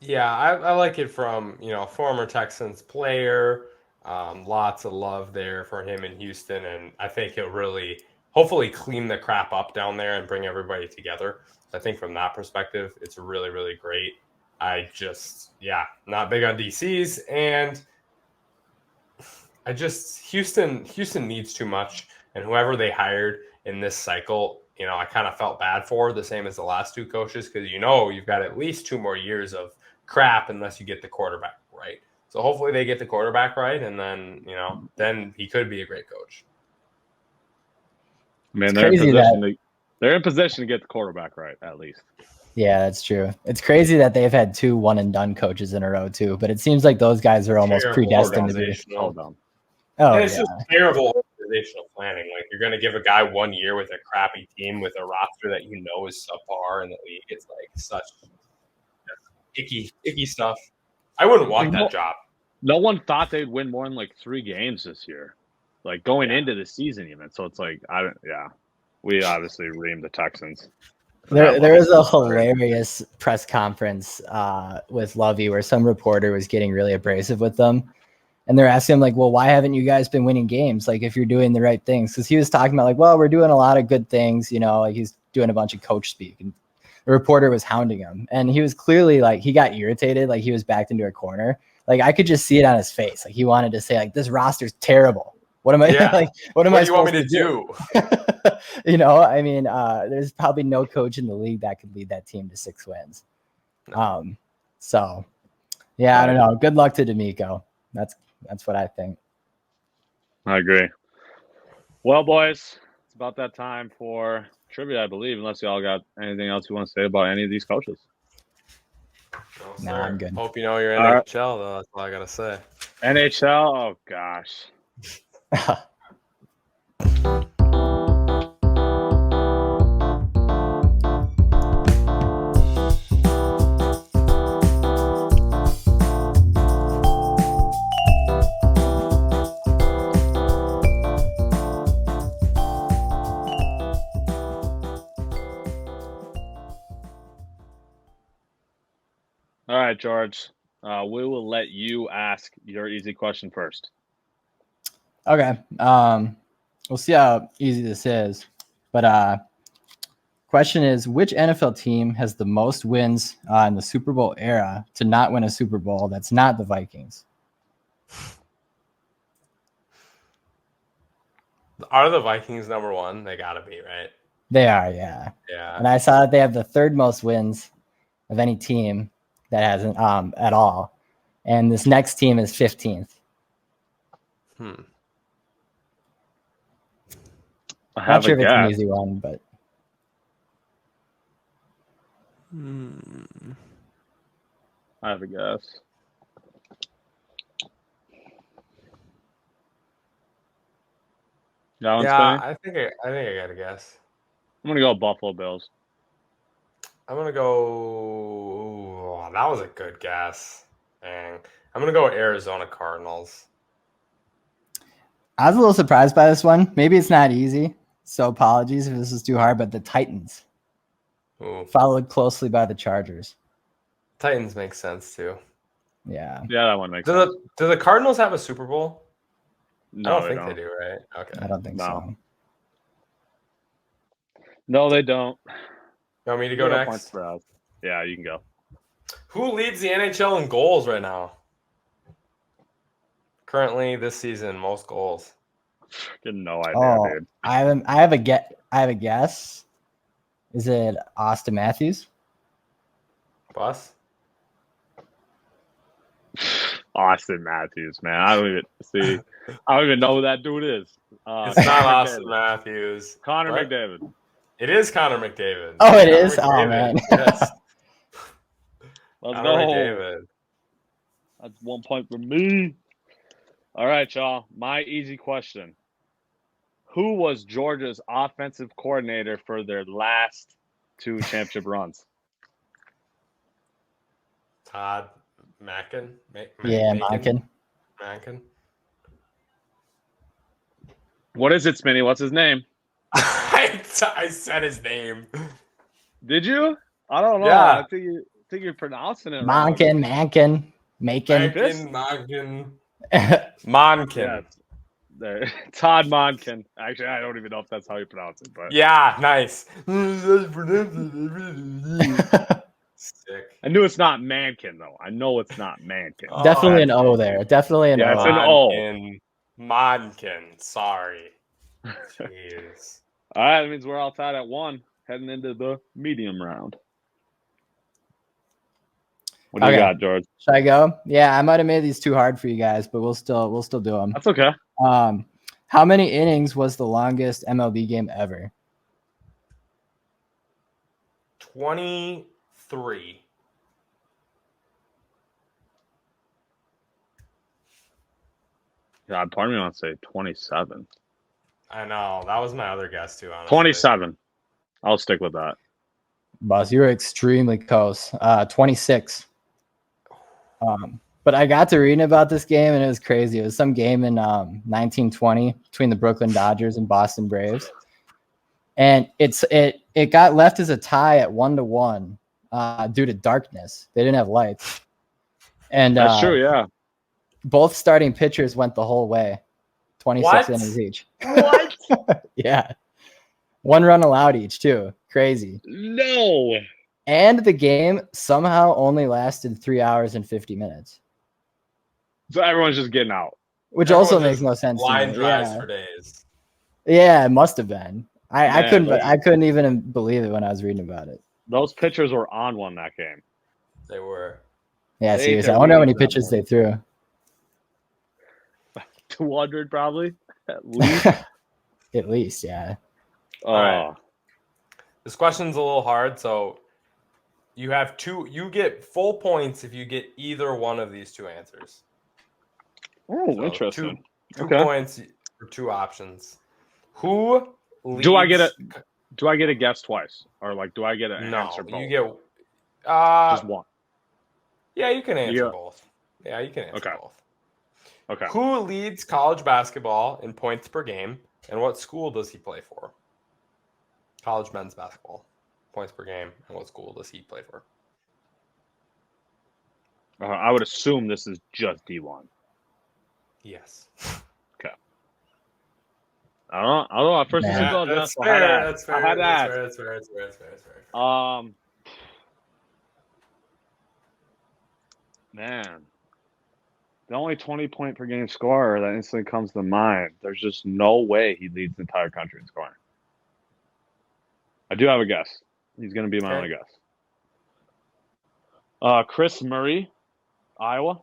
Yeah, I like it from, former Texans player. Lots of love there for him in Houston. And I think he'll really, hopefully clean the crap up down there and bring everybody together. I think from that perspective, it's really, really great. Not big on DCs, and Houston needs too much, and whoever they hired in this cycle, I kind of felt bad for, the same as the last two coaches, because you've got at least 2 more years of crap unless you get the quarterback right. So hopefully they get the quarterback right, and then then he could be a great coach. Man, they're in position to get the quarterback right, at least. Yeah, that's true. It's crazy that they've had 2 one-and-done coaches in a row, too. But it seems like those guys are almost predestined to be. It's just terrible organizational planning. Like, you're going to give a guy 1 year with a crappy team with a roster that is subpar in the league. It's like such icky stuff. I wouldn't want that job. No one thought they'd win more than 3 games this year, going into the season even. So it's we obviously reamed the Texans. There was a hilarious press conference with Lovey where some reporter was getting really abrasive with them. And they're asking him, well, why haven't you guys been winning games? If you're doing the right things. Because he was talking about, we're doing a lot of good things. He's doing a bunch of coach speak. And the reporter was hounding him. And he was clearly, he got irritated. He was backed into a corner. I could just see it on his face. He wanted to say, this roster's terrible. What am I what am I supposed to do? There's probably no coach in the league that could lead that team to 6 wins. I don't know. Good luck to D'Amico. That's what I think. I agree. Well, boys, it's about that time for trivia, I believe, unless y'all got anything else you want to say about any of these coaches. No, I'm good. Hope you're NHL, though. That's all I got to say. NHL? Oh, gosh. All right, George. We will let you ask your easy question first. Okay. We'll see how easy this is. But question is, which NFL team has the most wins in the Super Bowl era to not win a Super Bowl that's not the Vikings? Are the Vikings number 1? They got to be, right? They are, yeah. Yeah. And I saw that they have the 3rd most wins of any team that hasn't at all. And this next team is 15th. Not sure if it's an easy one, but I have a guess. Yeah, I think I got a guess. I'm gonna go Buffalo Bills. I'm gonna go. Oh, that was a good guess. Dang. I'm gonna go Arizona Cardinals. I was a little surprised by this one. Maybe it's not easy, so apologies if this is too hard. But the Titans, followed closely by the Chargers. Titans make sense too. Yeah, that one makes sense. Do the Cardinals have a Super Bowl? No, I don't think they do, right? Okay. I don't think so. No, they don't. You want me to go next? Yeah, you can go. Who leads the NHL in goals right now? Currently, this season, most goals. No idea, dude. I have a guess. Is it Austin Matthews? Bus? Austin Matthews, man. I don't even know who that dude is. It's not Austin Matthews. Connor McDavid. It is Connor McDavid. Oh, it is? Oh, man. Yes. Let's Connor go. McDavid. That's 1 point for me. All right, y'all. My easy question. Who was Georgia's offensive coordinator for their last 2 championship runs? Todd Mackin? Mackin. What is it, Spinny? What's his name? I said his name. Did you? I don't know. Yeah. I think you're pronouncing it Mackin. Monken. Yeah, there. Todd Monken. Actually, I don't even know if that's how you pronounce it, but yeah, nice. Sick. I knew it's not Mankin though. I know it's not Mankin. Definitely an O there. Definitely an O. It's an O. Monken. Sorry. Jeez. All right, that means we're all tied at 1, heading into the medium round. What do you got, George? Should I go? Yeah, I might have made these too hard for you guys, but we'll still do them. That's okay. How many innings was the longest MLB game ever? 23. God, part of me wants to say 27. I know. That was my other guess, too, honestly. 27. I'll stick with that. Boss, you were extremely close. 26. But I got to reading about this game, and it was crazy. It was some game in 1920 between the Brooklyn Dodgers and Boston Braves. And it got left as a tie at 1-1 due to darkness. They didn't have lights. And that's true, yeah. Both starting pitchers went the whole way. 26 innings each. What? Yeah. 1 run allowed each, too. Crazy. No. And the game somehow only lasted 3 hours and 50 minutes. So everyone's just getting out. Which also makes no sense. Line drives for days. Yeah, it must have been. I couldn't even believe it when I was reading about it. Those pitchers were on one that game. They were. Yeah, seriously. I wonder how many pitches they threw. 200 probably. At least. At least, yeah. All right. This question's a little hard, so you have you get full points if you get either one of these 2 answers. Oh, so interesting. 2 points for 2 options. Who leads... Do I get a guess twice? Or do I get an answer both? You get just one. Yeah, you can answer both. Yeah, you can answer both. Okay. Who leads college basketball in points per game, and what school does he play for? College men's basketball, points per game, and what school does he play for? I would assume this is just D1. Yes. Okay. I don't know. First, that's fair. That's fair. Man, the only 20-point per game scorer that instantly comes to mind. There's just no way he leads the entire country in scoring. I do have a guess. He's going to be my only guess. Chris Murray, Iowa.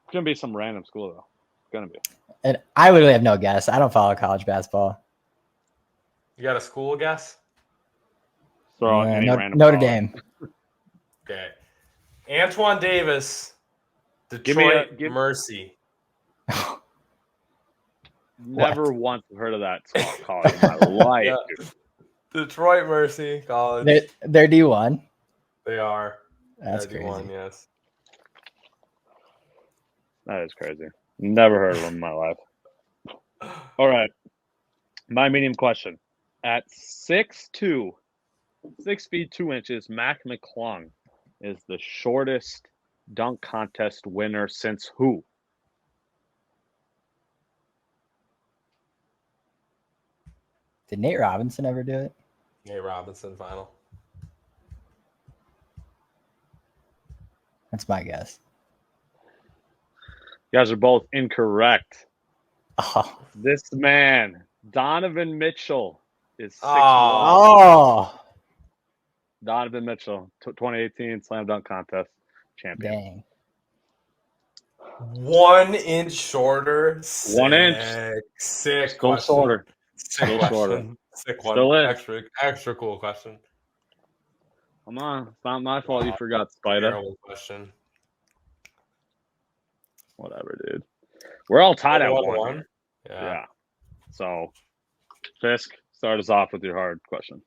It's gonna be some random school though. It's gonna be. And I literally have no guess. I don't follow college basketball. You got a school guess? Throw out any random Notre college. Dame. Okay. Antoine Davis, Detroit Mercy. Never once heard of that college in my life. Yeah. Detroit Mercy College. They're D1. They are. That's They're crazy. D1, yes. That is crazy. Never heard of them in my life. All right. My medium question. At 6'2", 6 feet 2 inches, Mac McClung is the shortest dunk contest winner since who? Did Nate Robinson ever do it? Nate Robinson final. That's my guess. You guys are both incorrect. Oh. This man, Donovan Mitchell, is 6'1". Oh. Donovan Mitchell, 2018 Slam Dunk Contest champion. Dang. 1 inch shorter. 1 inch. Sick. Still shorter. Sick question. Sick one. Still is. Extra cool question. Come on. It's not my fault you forgot Spider. Terrible question. Whatever, dude. We're all tied at 1. Yeah. So, Fisk, start us off with your hard question.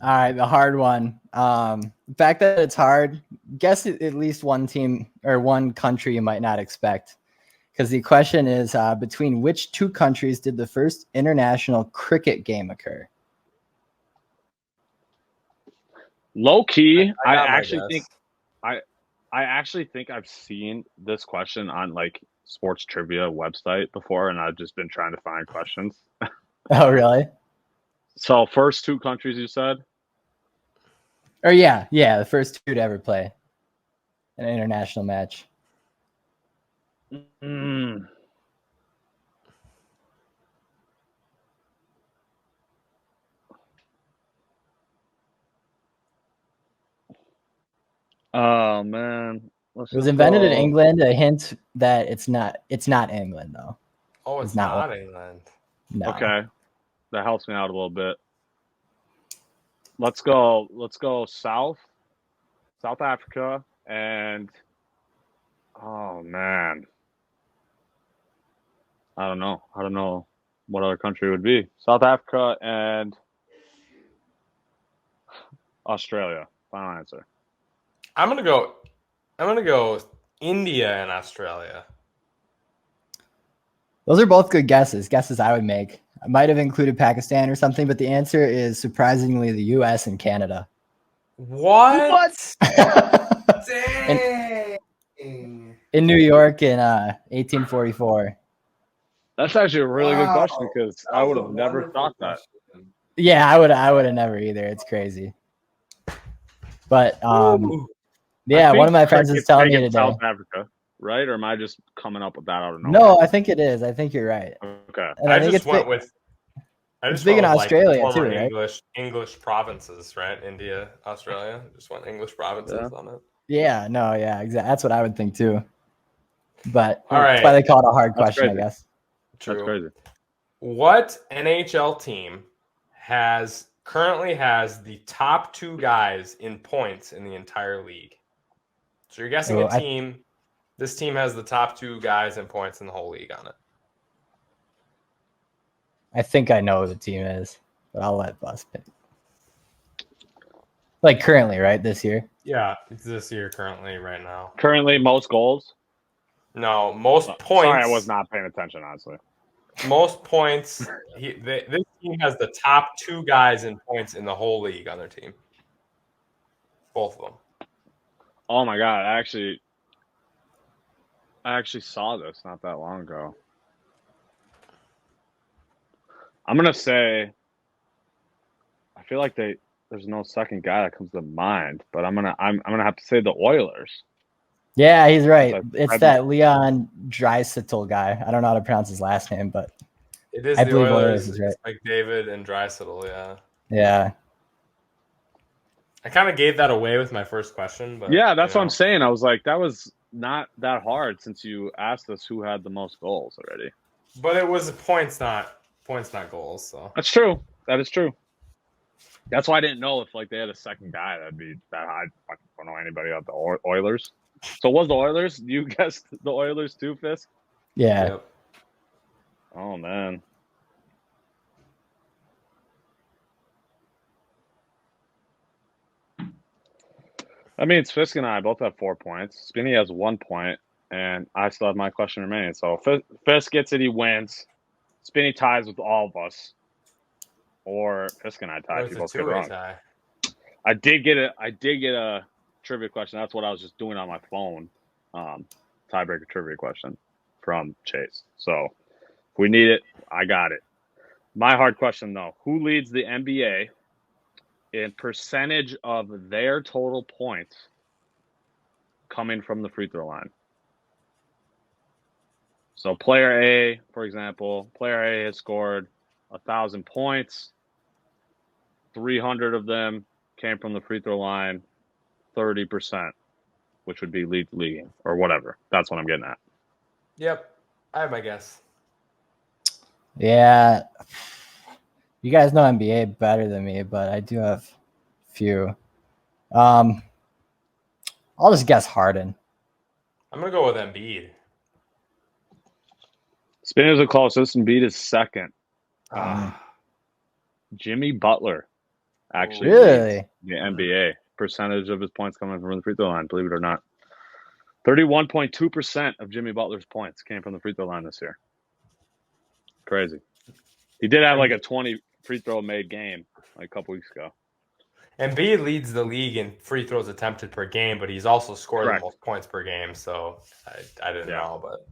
All right, the hard one. The fact that it's hard, guess at least one team or one country you might not expect. Because the question is, between which two countries did the first international cricket game occur? Low key, I actually think I've seen this question on like sports trivia website before, and I've just been trying to find questions. Oh, really? So first two countries you said? Or yeah, the first two to ever play an international match. Oh man. It was invented in England. A hint that it's not England though. Oh, it's not England. No. Okay. That helps me out a little bit. Let's go South Africa, and oh man. I don't know what other country it would be. South Africa and Australia. Final answer. I'm gonna go India and Australia. Those are both good guesses. Guesses I would make. I might have included Pakistan or something, but the answer is surprisingly the U.S. and Canada. What? Dang. In New York in 1844. That's actually a really good question because I would have never thought that. Yeah, I would have never either. It's crazy. But yeah, one of my friends is telling me today. South Africa, right? Or am I just coming up with that out of nowhere? No, I think it is. I think you're right. Okay. And I think it's big in Australia too, right? English provinces, right? India, Australia. Just went English provinces on it. Yeah, no, yeah, exactly. That's what I would think too. But all right, that's why they call it a hard question, I guess. True. That's crazy. What NHL team currently has the top two guys in points in the entire league? So you're guessing a team. This team has the top two guys in points in the whole league on it. I think I know who the team is, but I'll let Buss pick. Like currently, right? This year? Yeah, it's this year currently, right now. Currently, most goals? No, most points. Sorry, I was not paying attention, honestly. Most points. This team has the top two guys in points in the whole league on their team. Both of them. Oh my God! I actually saw this not that long ago. I'm gonna say. I feel like there's no second guy that comes to mind, but I'm gonna have to say the Oilers. Yeah, he's right. It's that Leon Draisaitl guy. I don't know how to pronounce his last name, but it is. I the believe Oilers. Is right. Like David and Draisaitl, yeah. Yeah. I kind of gave that away with my first question, but yeah, that's what I'm saying. I was like, that was not that hard since you asked us who had the most goals already. But it was points, not goals. So that's true. That is true. That's why I didn't know if like they had a second guy that'd be that high. I don't know anybody about the Oilers. So was the Oilers? You guessed the Oilers too, Fisk? Yeah. Yep. Oh man. That means Fisk and I both have 4 points. Spinny has 1 point, and I still have my question remaining. So Fisk gets it, he wins. Spinny ties with all of us, or Fisk and I tie. It's a two-way tie. I did get a trivia question. That's what I was just doing on my phone. Tiebreaker trivia question from Chase. So if we need it, I got it. My hard question though: who leads the NBA in percentage of their total points coming from the free throw line? So player A, for example, player A has scored 1,000 points. 300 of them came from the free throw line, 30%, which would be lead the league or whatever. That's what I'm getting at. Yep. I have my guess. Yeah. You guys know NBA better than me, but I do have a few. I'll just guess Harden. I'm going to go with Embiid. Spinner's the closest. Embiid is second. Jimmy Butler actually leads the NBA. Percentage of his points coming from the free throw line, believe it or not. 31.2% of Jimmy Butler's points came from the free throw line this year. Crazy. He did have like a 20 free throw made game like a couple weeks ago. Embiid leads the league in free throws attempted per game, but he's also scored the most points per game. So I didn't know, but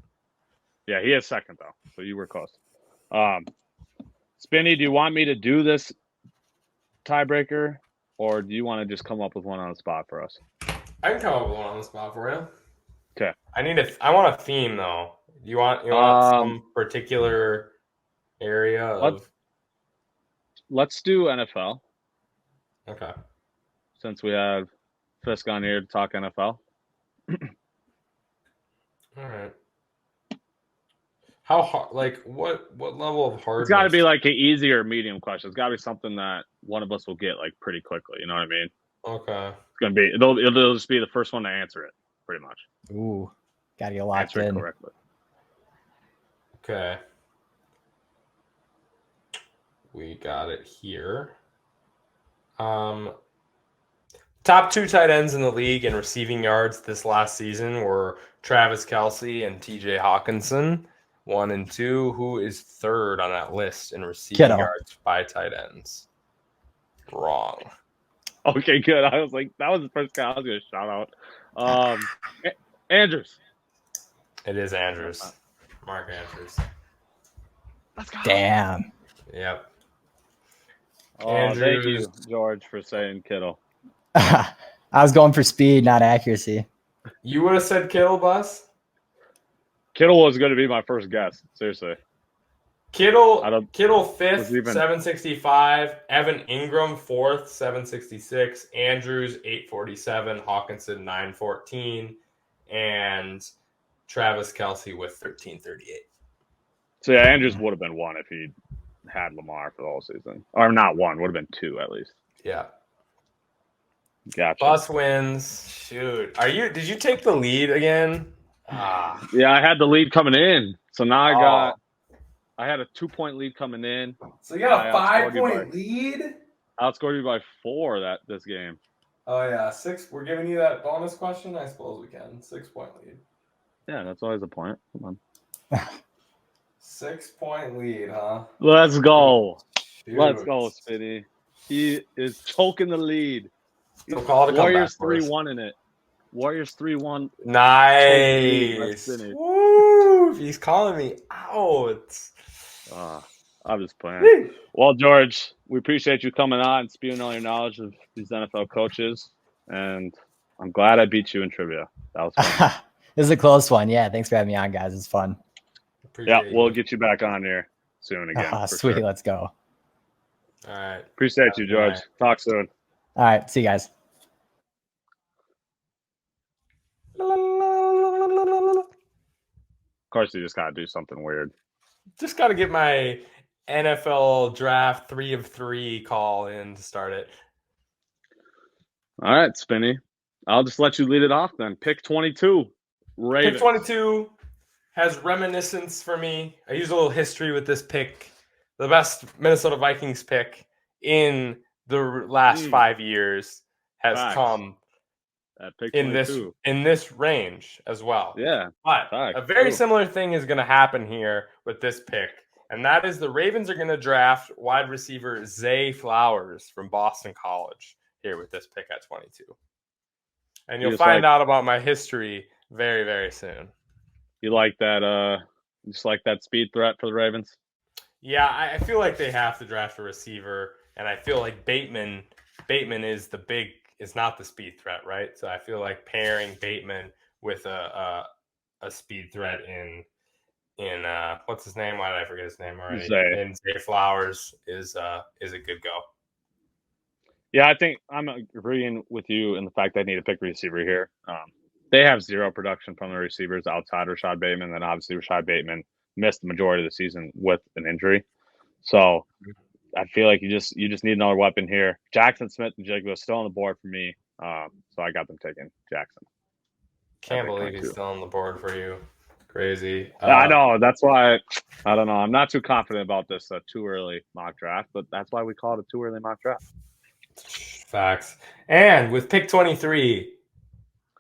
yeah, he is second though. So you were close. Spinny, do you want me to do this tiebreaker, or do you want to just come up with one on the spot for us? I can come up with one on the spot for you. Okay. I want a theme though. You want some particular area of? Let's do NFL. Okay. Since we have Fisk on here to talk NFL. All right. How hard? Like what level of hardness? It's got to be like an easy or medium question. It's got to be something that one of us will get like pretty quickly. You know what I mean? Okay. It's gonna be. It'll just be the first one to answer it, pretty much. Ooh, gotta get locked in correctly. Okay. We got it here. Top 2 tight ends in the league in receiving yards this last season were Travis Kelce and TJ Hawkinson. 1 and 2. Who is third on that list in receiving yards by tight ends? Wrong. Okay, good. I was like, that was the first guy I was going to shout out. Andrews. It is Andrews. Mark Andrews. Let's go. Damn. Yep. Thank you, George, for saying Kittle. I was going for speed, not accuracy. You would have said Kittle, Bus? Kittle was going to be my first guess. Seriously. Kittle 5th, 765. Evan Ingram 4th, 766. Andrews 847. Hawkinson 914. And Travis Kelce with 1338. So yeah, Andrews would have been 1 if he had Lamar for the whole season. Or not 1, would have been 2 at least. Yeah. Gotcha. Bus wins. Shoot. Did you take the lead again? Yeah, I had the lead coming in. So now I had a 2-point lead coming in. So you got a 5-point lead? I outscored you by 4 this game. Oh yeah, 6. We're giving you that bonus question? I suppose we can. 6-point lead. Yeah, that's always a point. Come on. 6-point lead, huh? Let's go. Shoot. Let's go, Spinny. He is choking the lead. Don't call it a Warriors comeback 3-1 in it. Warriors 3-1. Nice. Woo! He's calling me out. I'm just playing. Well, George, we appreciate you coming on and spewing all your knowledge of these NFL coaches. And I'm glad I beat you in trivia. That was fun. This is a close one. Yeah, thanks for having me on, guys. It's fun. We'll get you back on here soon again. Sweet. Sure. Let's go. All right. Appreciate you, George. Talk soon. All right. See you guys. course, you just got to do something weird. Just got to get my NFL draft 3 of 3 call in to start it. All right, Spinny. I'll just let you lead it off then. Pick 22. Ravens. Pick 22 has reminiscence for me. I use a little history with this pick. The best Minnesota Vikings pick in the last 5 years has come in this range as well. Yeah. But a very similar thing is going to happen here with this pick, and that is the Ravens are going to draft wide receiver Zay Flowers from Boston College here with this pick at 22. And you'll find out about my history very, very soon. You like that? Just like that speed threat for the Ravens? Yeah, I feel like they have to draft a receiver, and I feel like Bateman is not the speed threat, right? So I feel like pairing Bateman with a speed threat in what's his name? Why did I forget his name already? Zay Flowers is a good go. Yeah, I think I'm agreeing with you in the fact they need to pick a receiver here. They have zero production from the receivers outside Rashad Bateman. Then obviously Rashad Bateman missed the majority of the season with an injury. So I feel like you just need another weapon here. Jackson Smith and Jigba is still on the board for me. So I got them taking Jackson. Can't believe he's still on the board for you. Crazy. I know. That's why I don't know. I'm not too confident about this too early mock draft, but that's why we call it a too early mock draft. Facts. And with pick 23,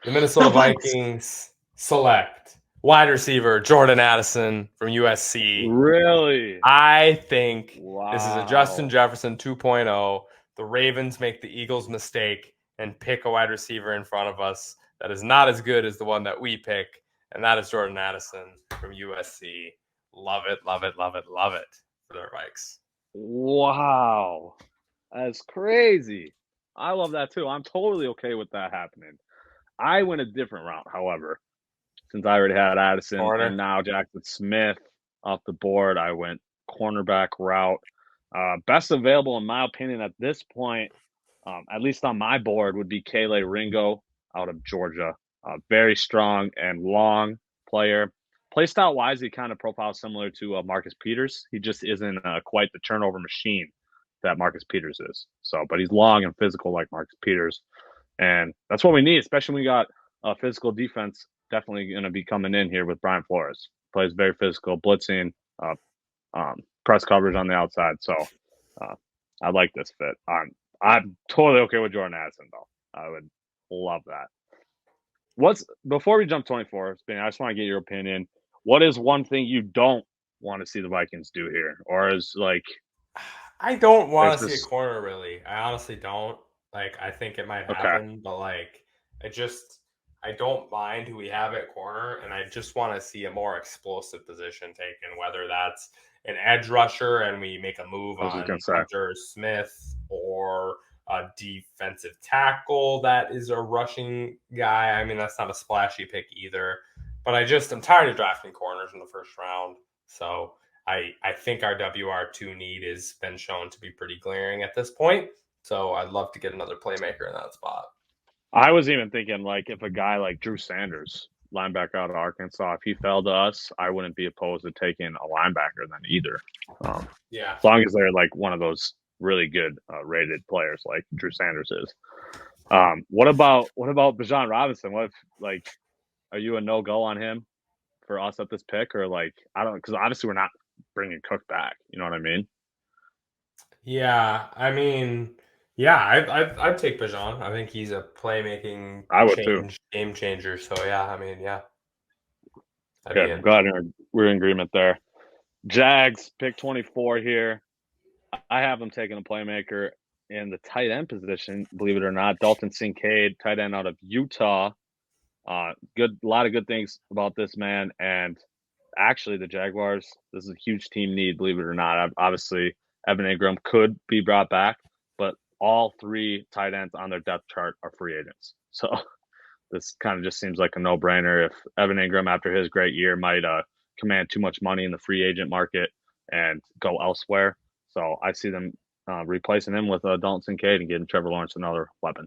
the Minnesota Vikings select wide receiver Jordan Addison from USC. Really? I think this is a Justin Jefferson 2.0. The Ravens make the Eagles' mistake and pick a wide receiver in front of us that is not as good as the one that we pick, and that is Jordan Addison from USC. Love it, love it, love it, love it for their Vikes. Wow. That's crazy. I love that too. I'm totally okay with that happening. I went a different route, however, since I already had Addison and now Jackson Smith off the board. I went cornerback route. Best available, in my opinion, at this point, at least on my board, would be Kele Ringo out of Georgia. Very strong and long player. Play style wise, he kind of profiles similar to Marcus Peters. He just isn't quite the turnover machine that Marcus Peters is. So, but he's long and physical like Marcus Peters. And that's what we need, especially when we got a physical defense definitely going to be coming in here with Brian Flores. Plays very physical, blitzing, press coverage on the outside. So I like this fit. I'm totally okay with Jordan Addison, though. I would love that. Before we jump 24, Spinny, I just want to get your opinion. What is one thing you don't want to see the Vikings do here? Or is like... I don't want to see a corner, really. I honestly don't. Like, I think it might happen, but like, I don't mind who we have at corner, and I just want to see a more explosive position taken, whether that's an edge rusher and we make a move on Hunter Smith, or a defensive tackle that is a rushing guy. I mean, that's not a splashy pick either, but I'm tired of drafting corners in the first round. So I think our WR2 need has been shown to be pretty glaring at this point. So I'd love to get another playmaker in that spot. I was even thinking, like, if a guy like Drew Sanders, linebacker out of Arkansas, if he fell to us, I wouldn't be opposed to taking a linebacker then either. Yeah. As long as they're like one of those really good rated players like Drew Sanders is. What about Bijan Robinson? What if, like, are you a no-go on him for us at this pick? Or like, I don't, because obviously we're not bringing Cook back. You know what I mean? Yeah. I mean, yeah, I'd take Bijan. I think he's a playmaking game changer. So, yeah, I mean, yeah. Okay, I'm glad we're in agreement there. Jags, pick 24 here. I have them taking a playmaker in the tight end position, believe it or not. Dalton Kincaid, tight end out of Utah. A lot of good things about this man. And actually, the Jaguars, this is a huge team need, believe it or not. Obviously, Evan Ingram could be brought back, but all three tight ends on their depth chart are free agents. So this kind of just seems like a no-brainer. If Evan Ingram, after his great year, might command too much money in the free agent market and go elsewhere. So I see them replacing him with Dalton Kincaid and getting Trevor Lawrence another weapon.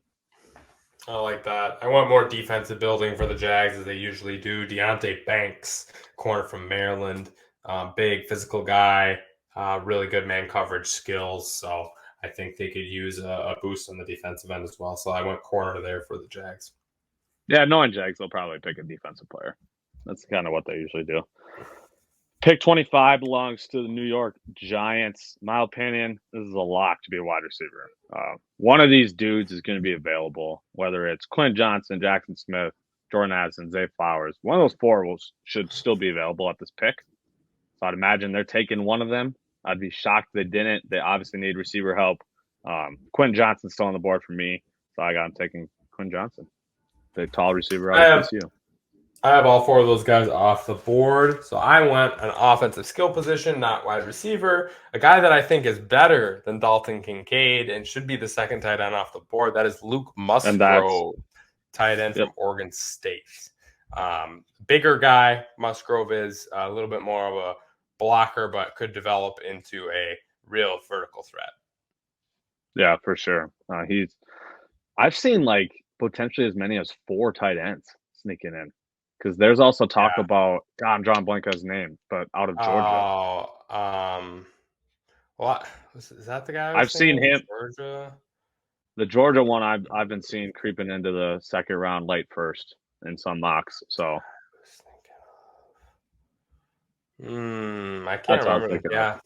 I like that. I want more defensive building for the Jags as they usually do. Deonte Banks, corner from Maryland, big physical guy, really good man coverage skills. So I think they could use a boost on the defensive end as well. So I went corner there for the Jags. Yeah, knowing Jags, they'll probably pick a defensive player. That's kind of what they usually do. Pick 25 belongs to the New York Giants. My opinion, this is a lock to be a wide receiver. One of these dudes is going to be available, whether it's Quinn Johnson, Jackson Smith, Jordan Addison, Zay Flowers. One of those four should still be available at this pick. So I'd imagine they're taking one of them. I'd be shocked if they didn't. They obviously need receiver help. Quinn Johnson's still on the board for me, so I got him taking Quinn Johnson, the tall receiver out of TCU. I have all four of those guys off the board. So I went an offensive skill position, not wide receiver. A guy that I think is better than Dalton Kincaid and should be the second tight end off the board. That is Luke Musgrove, tight end from Oregon State. Bigger guy, Musgrove is a little bit more of a blocker, but could develop into a real vertical threat. Yeah, for sure. I've seen like potentially as many as 4 tight ends sneaking in. Because there's also talk about, God, I'm drawing blank on his name, but out of Georgia. Oh, what is that the guy? I've seen him. Georgia. The Georgia one I've been seeing creeping into the second round, late first in some mocks. So I can't remember. Yeah,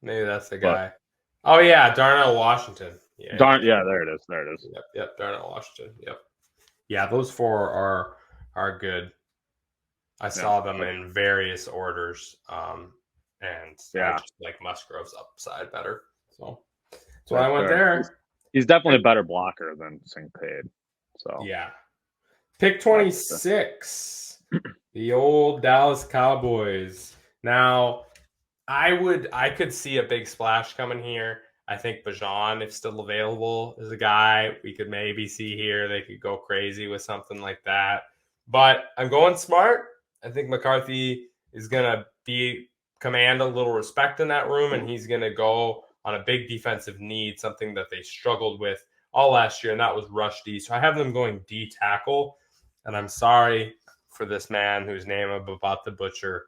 maybe that's the guy. But, oh yeah, Darnell Washington. Yeah, there it is. There it is. Yep, Darnell Washington. Yep. Yeah, those 4 are good. I saw them in various orders, and I just like Musgrove's upside better. So I went there. He's definitely a better blocker than Kincaid. So yeah. Pick 26, the old Dallas Cowboys. Now, I could see a big splash coming here. I think Bijan, if still available, is a guy we could maybe see here. They could go crazy with something like that. But I'm going smart. I think McCarthy is going to command a little respect in that room, and he's going to go on a big defensive need, something that they struggled with all last year, and that was rush D. So I have them going D tackle, and I'm sorry for this man whose name I'm about to butcher,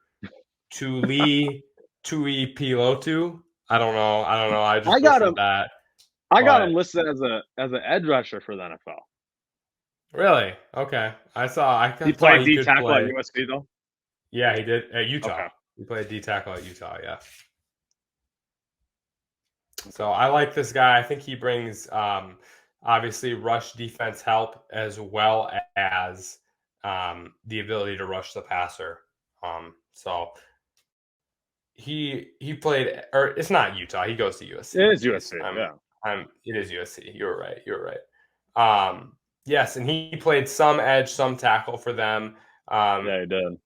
Tuli Pilotu. I don't know. I just butchered that. I got him listed as an edge rusher for the NFL. Really? Okay. He played D tackle at USC though. Yeah, he did at Utah. Okay. He played D tackle at Utah. Yeah. So I like this guy. I think he brings obviously rush defense help as well as the ability to rush the passer. So he played, or it's not Utah. He goes to USC. It is USC. It is USC. You're right. Yes, and he played some edge, some tackle for them. Yeah, he did.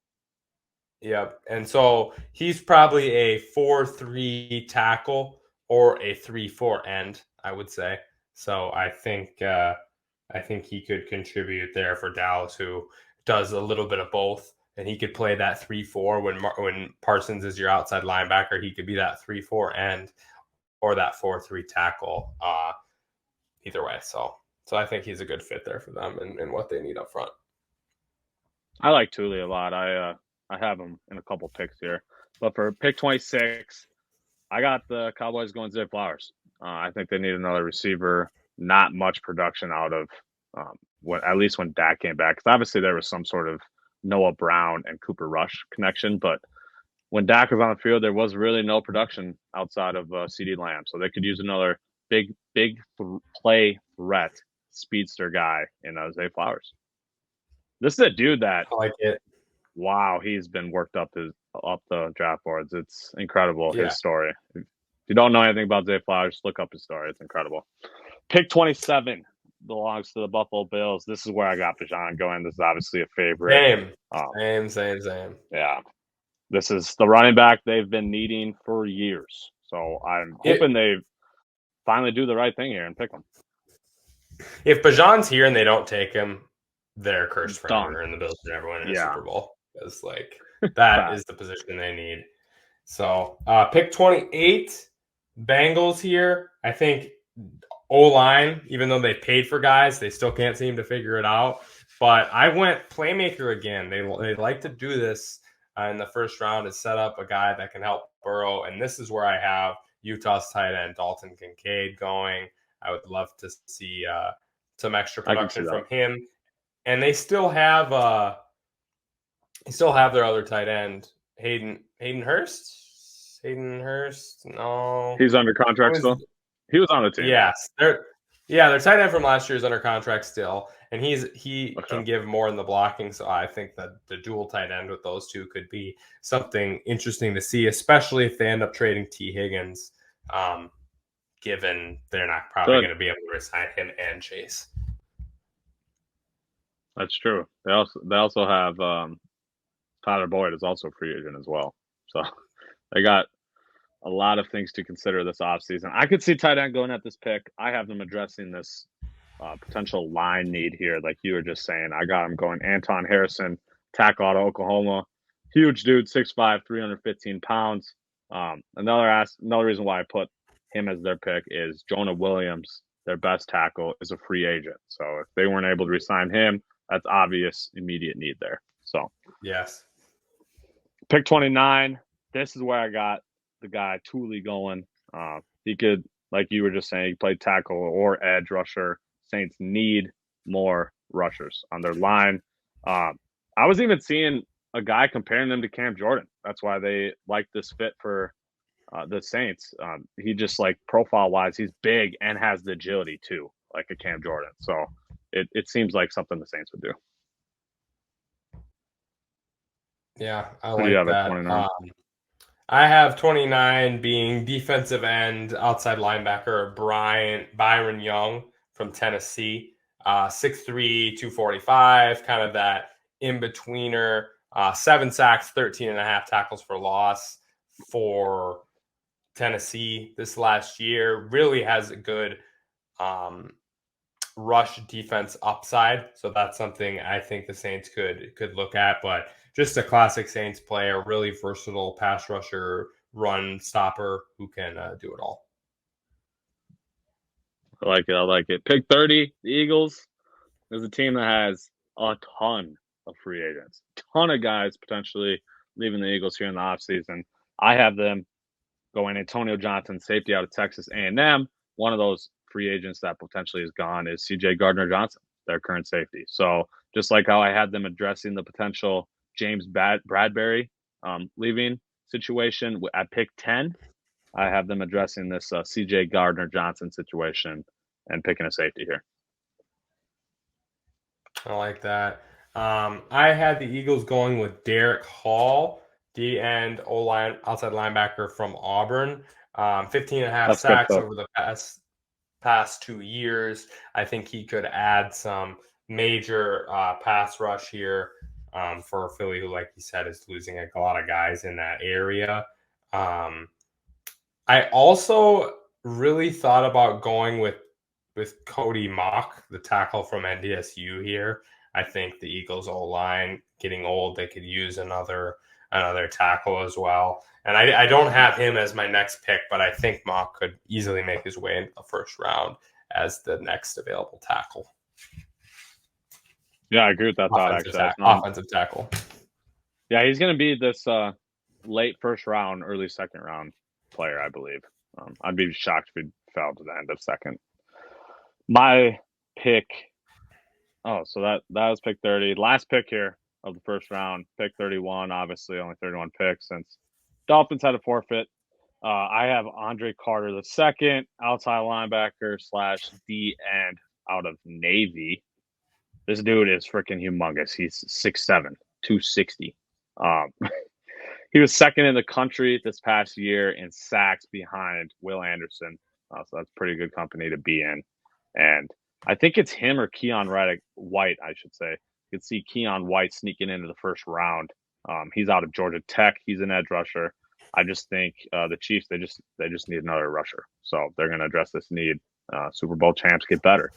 Yep. And so he's probably a 4-3 tackle or a 3-4 end, I would say. So I think he could contribute there for Dallas, who does a little bit of both. And he could play that 3-4 when Parsons is your outside linebacker. He could be that 3-4 end or that 4-3 tackle. Either way. So I think he's a good fit there for them and what they need up front. I like Tuli a lot. I have him in a couple picks here. But for pick 26, I got the Cowboys going Zay Flowers. I think they need another receiver. Not much production out of at least when Dak came back. Because obviously there was some sort of Noah Brown and Cooper Rush connection. But when Dak was on the field, there was really no production outside of CeeDee Lamb. So they could use another big play threat speedster guy in Zay Flowers. This is a dude that I like it. Wow, he's been worked up the draft boards. It's incredible, his story. If you don't know anything about Zay Flowers, look up his story. It's incredible. Pick 27 belongs to the Buffalo Bills. This is where I got Bijan going. This is obviously a favorite. Same. Yeah. This is the running back they've been needing for years. So I'm hoping they finally do the right thing here and pick him. If Bijan's here and they don't take him, they're cursed forever, and the Bills should never win a Super Bowl. Because that is the position they need. So pick 28, Bengals here. I think O-line, even though they paid for guys, they still can't seem to figure it out. But I went playmaker again. They like to do this in the first round, is set up a guy that can help Burrow. And this is where I have Utah's tight end Dalton Kincaid going. I would love to see some extra production from him. And they still have their other tight end, Hayden Hurst. Hayden Hurst, no, he's under contract still. He was on the team. Yes, their tight end from last year is under contract still, and he can give more in the blocking. So I think that the dual tight end with those two could be something interesting to see, especially if they end up trading T. Higgins, given they're not probably going to be able to resign him and Chase. That's true. They also have Tyler Boyd is also a free agent as well. So they got a lot of things to consider this offseason. I could see tight end going at this pick. I have them addressing this potential line need here, like you were just saying. I got him going Anton Harrison, tackle out of Oklahoma. Huge dude, 6'5", 315 pounds. Another reason why I put him as their pick is Jonah Williams, their best tackle, is a free agent. So if they weren't able to re-sign him, that's obvious immediate need there. So yes. Pick 29. This is where I got the guy Tooley going. He could, like you were just saying, he played tackle or edge rusher. Saints need more rushers on their line. I was even seeing a guy comparing them to Cam Jordan. That's why they like this fit for the Saints. He just, like, profile-wise, he's big and has the agility too, like a Cam Jordan. So it seems like something the Saints would do. Yeah, I like that. 29? I have 29 being defensive end, outside linebacker Byron Young from Tennessee. 6'3", 245, kind of that in-betweener. 7 sacks, 13.5 tackles for loss for Tennessee this last year. Really has a good rush defense upside. So that's something I think the Saints could look at. But just a classic Saints player, really versatile pass rusher, run stopper who can do it all. I like it. Pick 30, the Eagles. There's a team that has a ton of free agents. Ton of guys potentially leaving the Eagles here in the offseason. I have them going Antonio Johnson, safety out of Texas A&M. One of those free agents that potentially is gone is C.J. Gardner-Johnson, their current safety. So just like how I had them addressing the potential James Bradbury leaving situation at pick 10, I have them addressing this C.J. Gardner-Johnson situation and picking a safety here. I like that. I had the Eagles going with Derek Hall, D-end, O-line, outside linebacker from Auburn. 15.5 sacks over the past 2 years. I think he could add some major pass rush here for Philly, who, like you said, is losing a lot of guys in that area. I also really thought about going with Cody Mock, the tackle from NDSU here. I think the Eagles O-line getting old, they could use another tackle as well. And I don't have him as my next pick, but I think Mock could easily make his way into the first round as the next available tackle. Yeah, I agree with that thought, actually. Offensive tackle. Yeah, he's going to be this late first round, early second round player, I believe. I'd be shocked if he fell to the end of second. My pick, so that was pick 30. Last pick here of the first round, pick 31, obviously only 31 picks since Dolphins had a forfeit. I have Andre Carter the second, outside linebacker / D end out of Navy. This dude is freaking humongous. He's 6'7", 260. He was second in the country this past year in sacks behind Will Anderson. So that's pretty good company to be in. And I think it's him or Keon White, I should say. You could see Keon White sneaking into the first round. He's out of Georgia Tech. He's an edge rusher. I just think the Chiefs, they just need another rusher. So they're going to address this need. Super Bowl champs get better.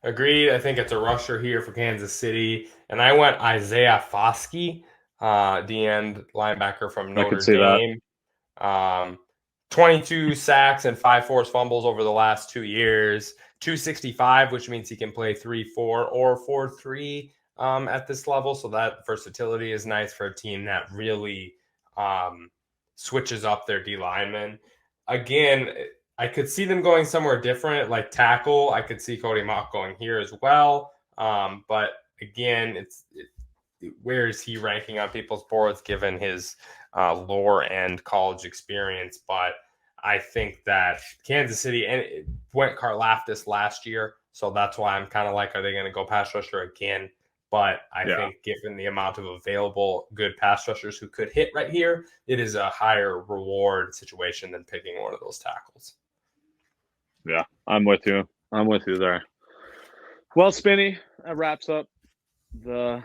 Agreed. I think it's a rusher here for Kansas City. And I went Isaiah Foskey, the end linebacker from Notre Dame. 22 sacks and 5 forced fumbles over the last 2 years. 265, which means he can play 3-4 or 4-3 at this level. So that versatility is nice for a team that really switches up their D linemen. Again, I could see them going somewhere different, like tackle. I could see Cody Mock going here as well. But again, where is he ranking on people's boards given his lower end college experience? But I think that Kansas City and went Karlaftis last year, so that's why I'm kind of like, are they going to go pass rusher again? But I think given the amount of available good pass rushers who could hit right here, it is a higher reward situation than picking one of those tackles. Yeah, I'm with you. I'm with you there. Well, Spinny, that wraps up the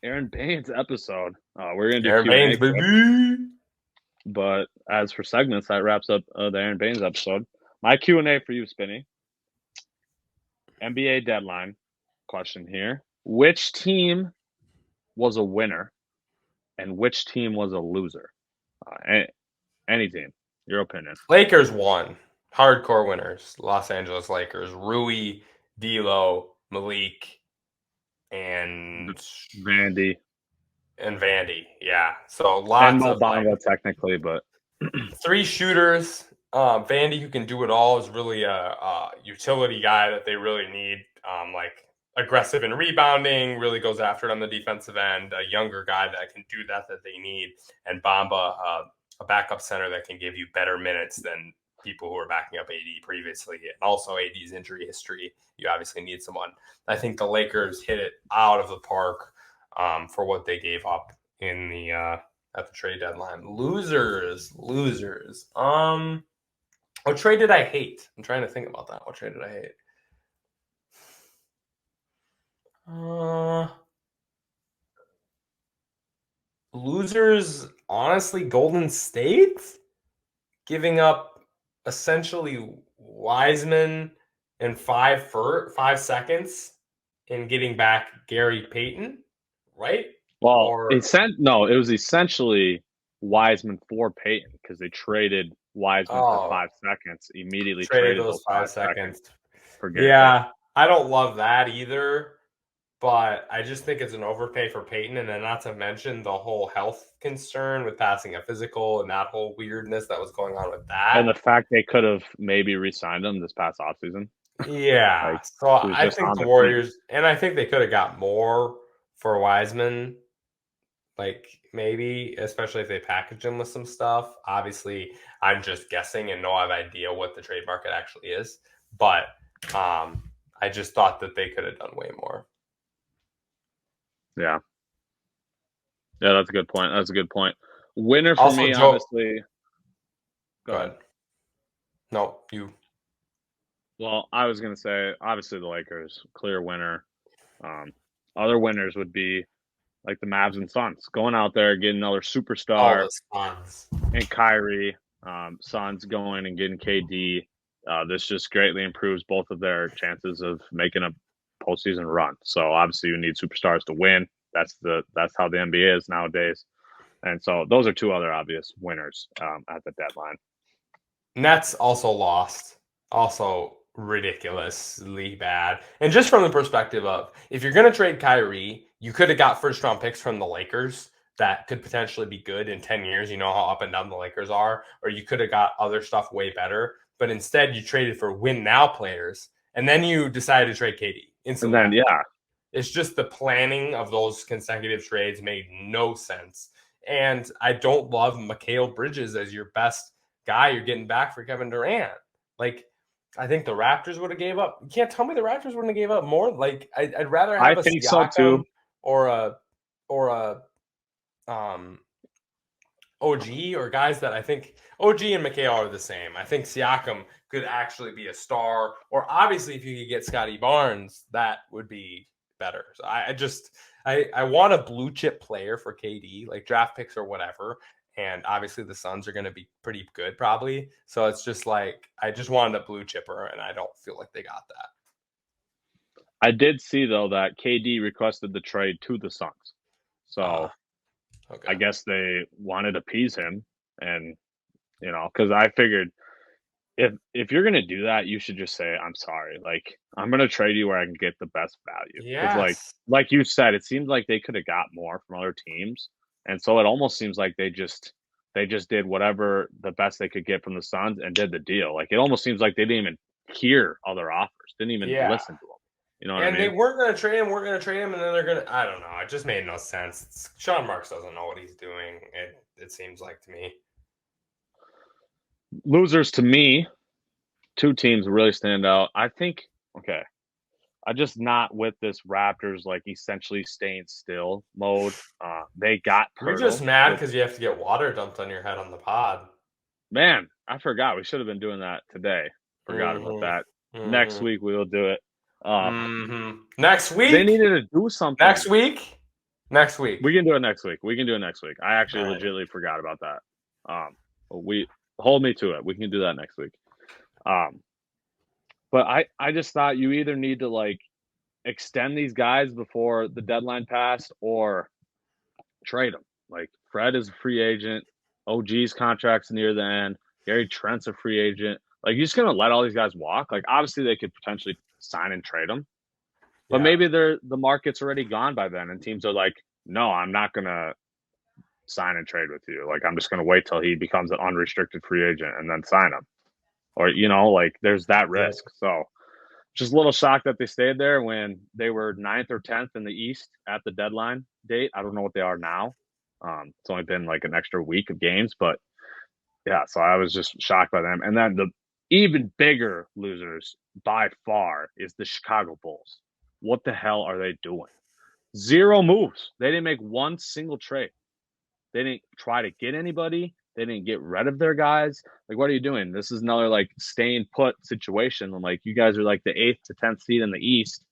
Aaron Baines episode. We're going to do Aaron Baines, baby. But as for segments, that wraps up the Aaron Baines episode. My Q&A for you, Spinny. NBA deadline question here. Which team was a winner and which team was a loser? Any team, your opinion. Lakers won. Hardcore winners. Los Angeles Lakers. Rui, D'Lo, Malik, and Vandy. And Vandy, yeah. So lots of technically, but 3 shooters. Vandy, who can do it all, is really a utility guy that they really need. Like aggressive in rebounding, really goes after it on the defensive end. A younger guy that can do that they need. And Bamba, a backup center that can give you better minutes than people who were backing up AD previously. And also AD's injury history. You obviously need someone. I think the Lakers hit it out of the park for what they gave up in the at the trade deadline. Losers. What trade did I hate? I'm trying to think about that. What trade did I hate? Losers, honestly, Golden State giving up essentially Wiseman in 5 seconds and getting back Gary Payton, right? Well, it was essentially Wiseman for Payton because they traded Wiseman for 5 seconds. Immediately traded those 5 seconds. Yeah, I don't love that either, but I just think it's an overpay for Payton, and then not to mention the whole health concern with passing a physical and that whole weirdness that was going on with that. And the fact they could have maybe re-signed him this past offseason. Yeah, so I think the Warriors, and I think they could have got more for Wiseman. Like maybe, especially if they package him with some stuff. Obviously, I'm just guessing and no idea what the trade market actually is. But I just thought that they could have done way more. Yeah. Yeah, that's a good point. Winner for me, obviously. Go ahead. No, you. Well, I was going to say, obviously the Lakers, clear winner. Other winners would be like the Mavs and Suns, going out there, getting another superstar. And Kyrie. Suns going and getting KD. This just greatly improves both of their chances of making a postseason run. So obviously you need superstars to win. That's how the NBA is nowadays. And so those are 2 other obvious winners at the deadline. Nets also lost. Also ridiculously bad. And just from the perspective of, if you're going to trade Kyrie, you could have got first-round picks from the Lakers that could potentially be good in 10 years. You know how up and down the Lakers are. Or you could have got other stuff way better. But instead, you traded for win-now players. And then you decided to trade KD. Instantly. And then, yeah. It's just the planning of those consecutive trades made no sense. And I don't love Mikal Bridges as your best guy you're getting back for Kevin Durant. Like, I think the Raptors would have gave up. You can't tell me the Raptors wouldn't have gave up more. Like, I'd rather have a think Siakam so too. or a OG, or guys that I think OG and Mikal are the same. I think Siakam could actually be a star, or obviously if you could get Scotty Barnes, that would be better. So I want a blue chip player for KD, like draft picks or whatever. And obviously the Suns are going to be pretty good probably. So it's just like, I just wanted a blue chipper, and I don't feel like they got that. I did see, though, that KD requested the trade to the Suns. So okay. I guess they wanted to appease him, and you know, because I figured if you're gonna do that, you should just say, I'm sorry. Like, I'm gonna trade you where I can get the best value. Because Yes. like you said, it seems like they could have got more from other teams. And so it almost seems like they just did whatever the best they could get from the Suns and did the deal. Like, it almost seems like they didn't even hear other offers, didn't even listen to them. You know what I mean? They weren't going to trade him, and then they're going to – I don't know. It just made no sense. Sean Marks doesn't know what he's doing, it seems like to me. Losers to me, two teams really stand out. I think, okay, I just not with this Raptors like essentially staying still mode. They got You're Pirtle, just mad because you have to get water dumped on your head on the pod. Man, I forgot. We should have been doing that today. Forgot about that. Next week we will do it. Next week? They needed to do something. Next week? Next week. We can do it next week. I actually legitimately forgot about that. We hold me to it. We can do that next week. But I just thought you either need to like extend these guys before the deadline passed or trade them. Like Fred is a free agent. OG's contract's near the end. Gary Trent's a free agent. Like, you're just going to let all these guys walk? Like, obviously they could potentially sign and trade them. But maybe the market's already gone by then, and teams are like, no, I'm not going to sign and trade with you. Like, I'm just going to wait till he becomes an unrestricted free agent and then sign him. Or, you know, like, there's that risk. So, just a little shocked that they stayed there when they were 9th or 10th in the East at the deadline date. I don't know what they are now. It's only been like an extra week of games, but yeah, so I was just shocked by them. And then the even bigger losers by far is the Chicago Bulls. What the hell are they doing? 0 moves. They didn't make one single trade. They didn't try to get anybody. They didn't get rid of their guys. Like, what are you doing? This is another like staying put situation. Like, you guys are like the 8th to 10th seed in the East.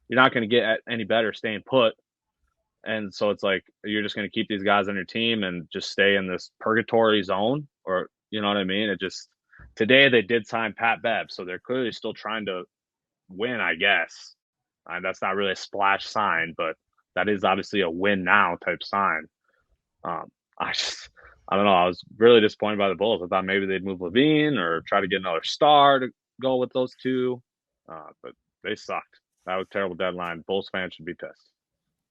You're not going to get any better staying put. And so it's like, you're just going to keep these guys on your team and just stay in this purgatory zone, or, you know what I mean? It just, today they did sign Pat Bev. So they're clearly still trying to win, I guess. And that's not really a splash sign, but that is obviously a win now type sign. I don't know. I was really disappointed by the Bulls. I thought maybe they'd move Levine or try to get another star to go with those two. But they sucked. That was a terrible deadline. Bulls fans should be pissed.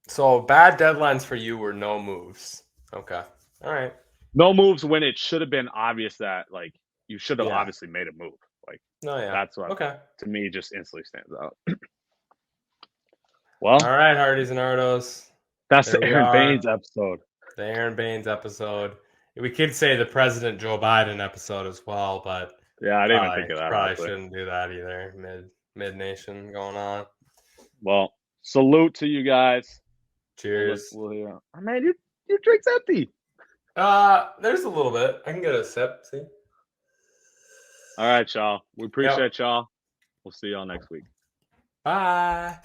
So bad deadlines for you were no moves. Okay. All right. No moves when it should have been obvious that, like, you should have obviously made a move. Like, that's what to me just instantly stands out. Well, all right, Hardies and Ardos. That's the Aaron Baines episode. The Aaron Baines episode. We could say the President Joe Biden episode as well, but yeah, I didn't even think of that. Probably shouldn't do that either. Mid nation going on. Well, salute to you guys. Cheers. Oh, man, your drink's empty. There's a little bit. I can get a sip. See. All right, y'all. We appreciate y'all. We'll see y'all next week. Bye.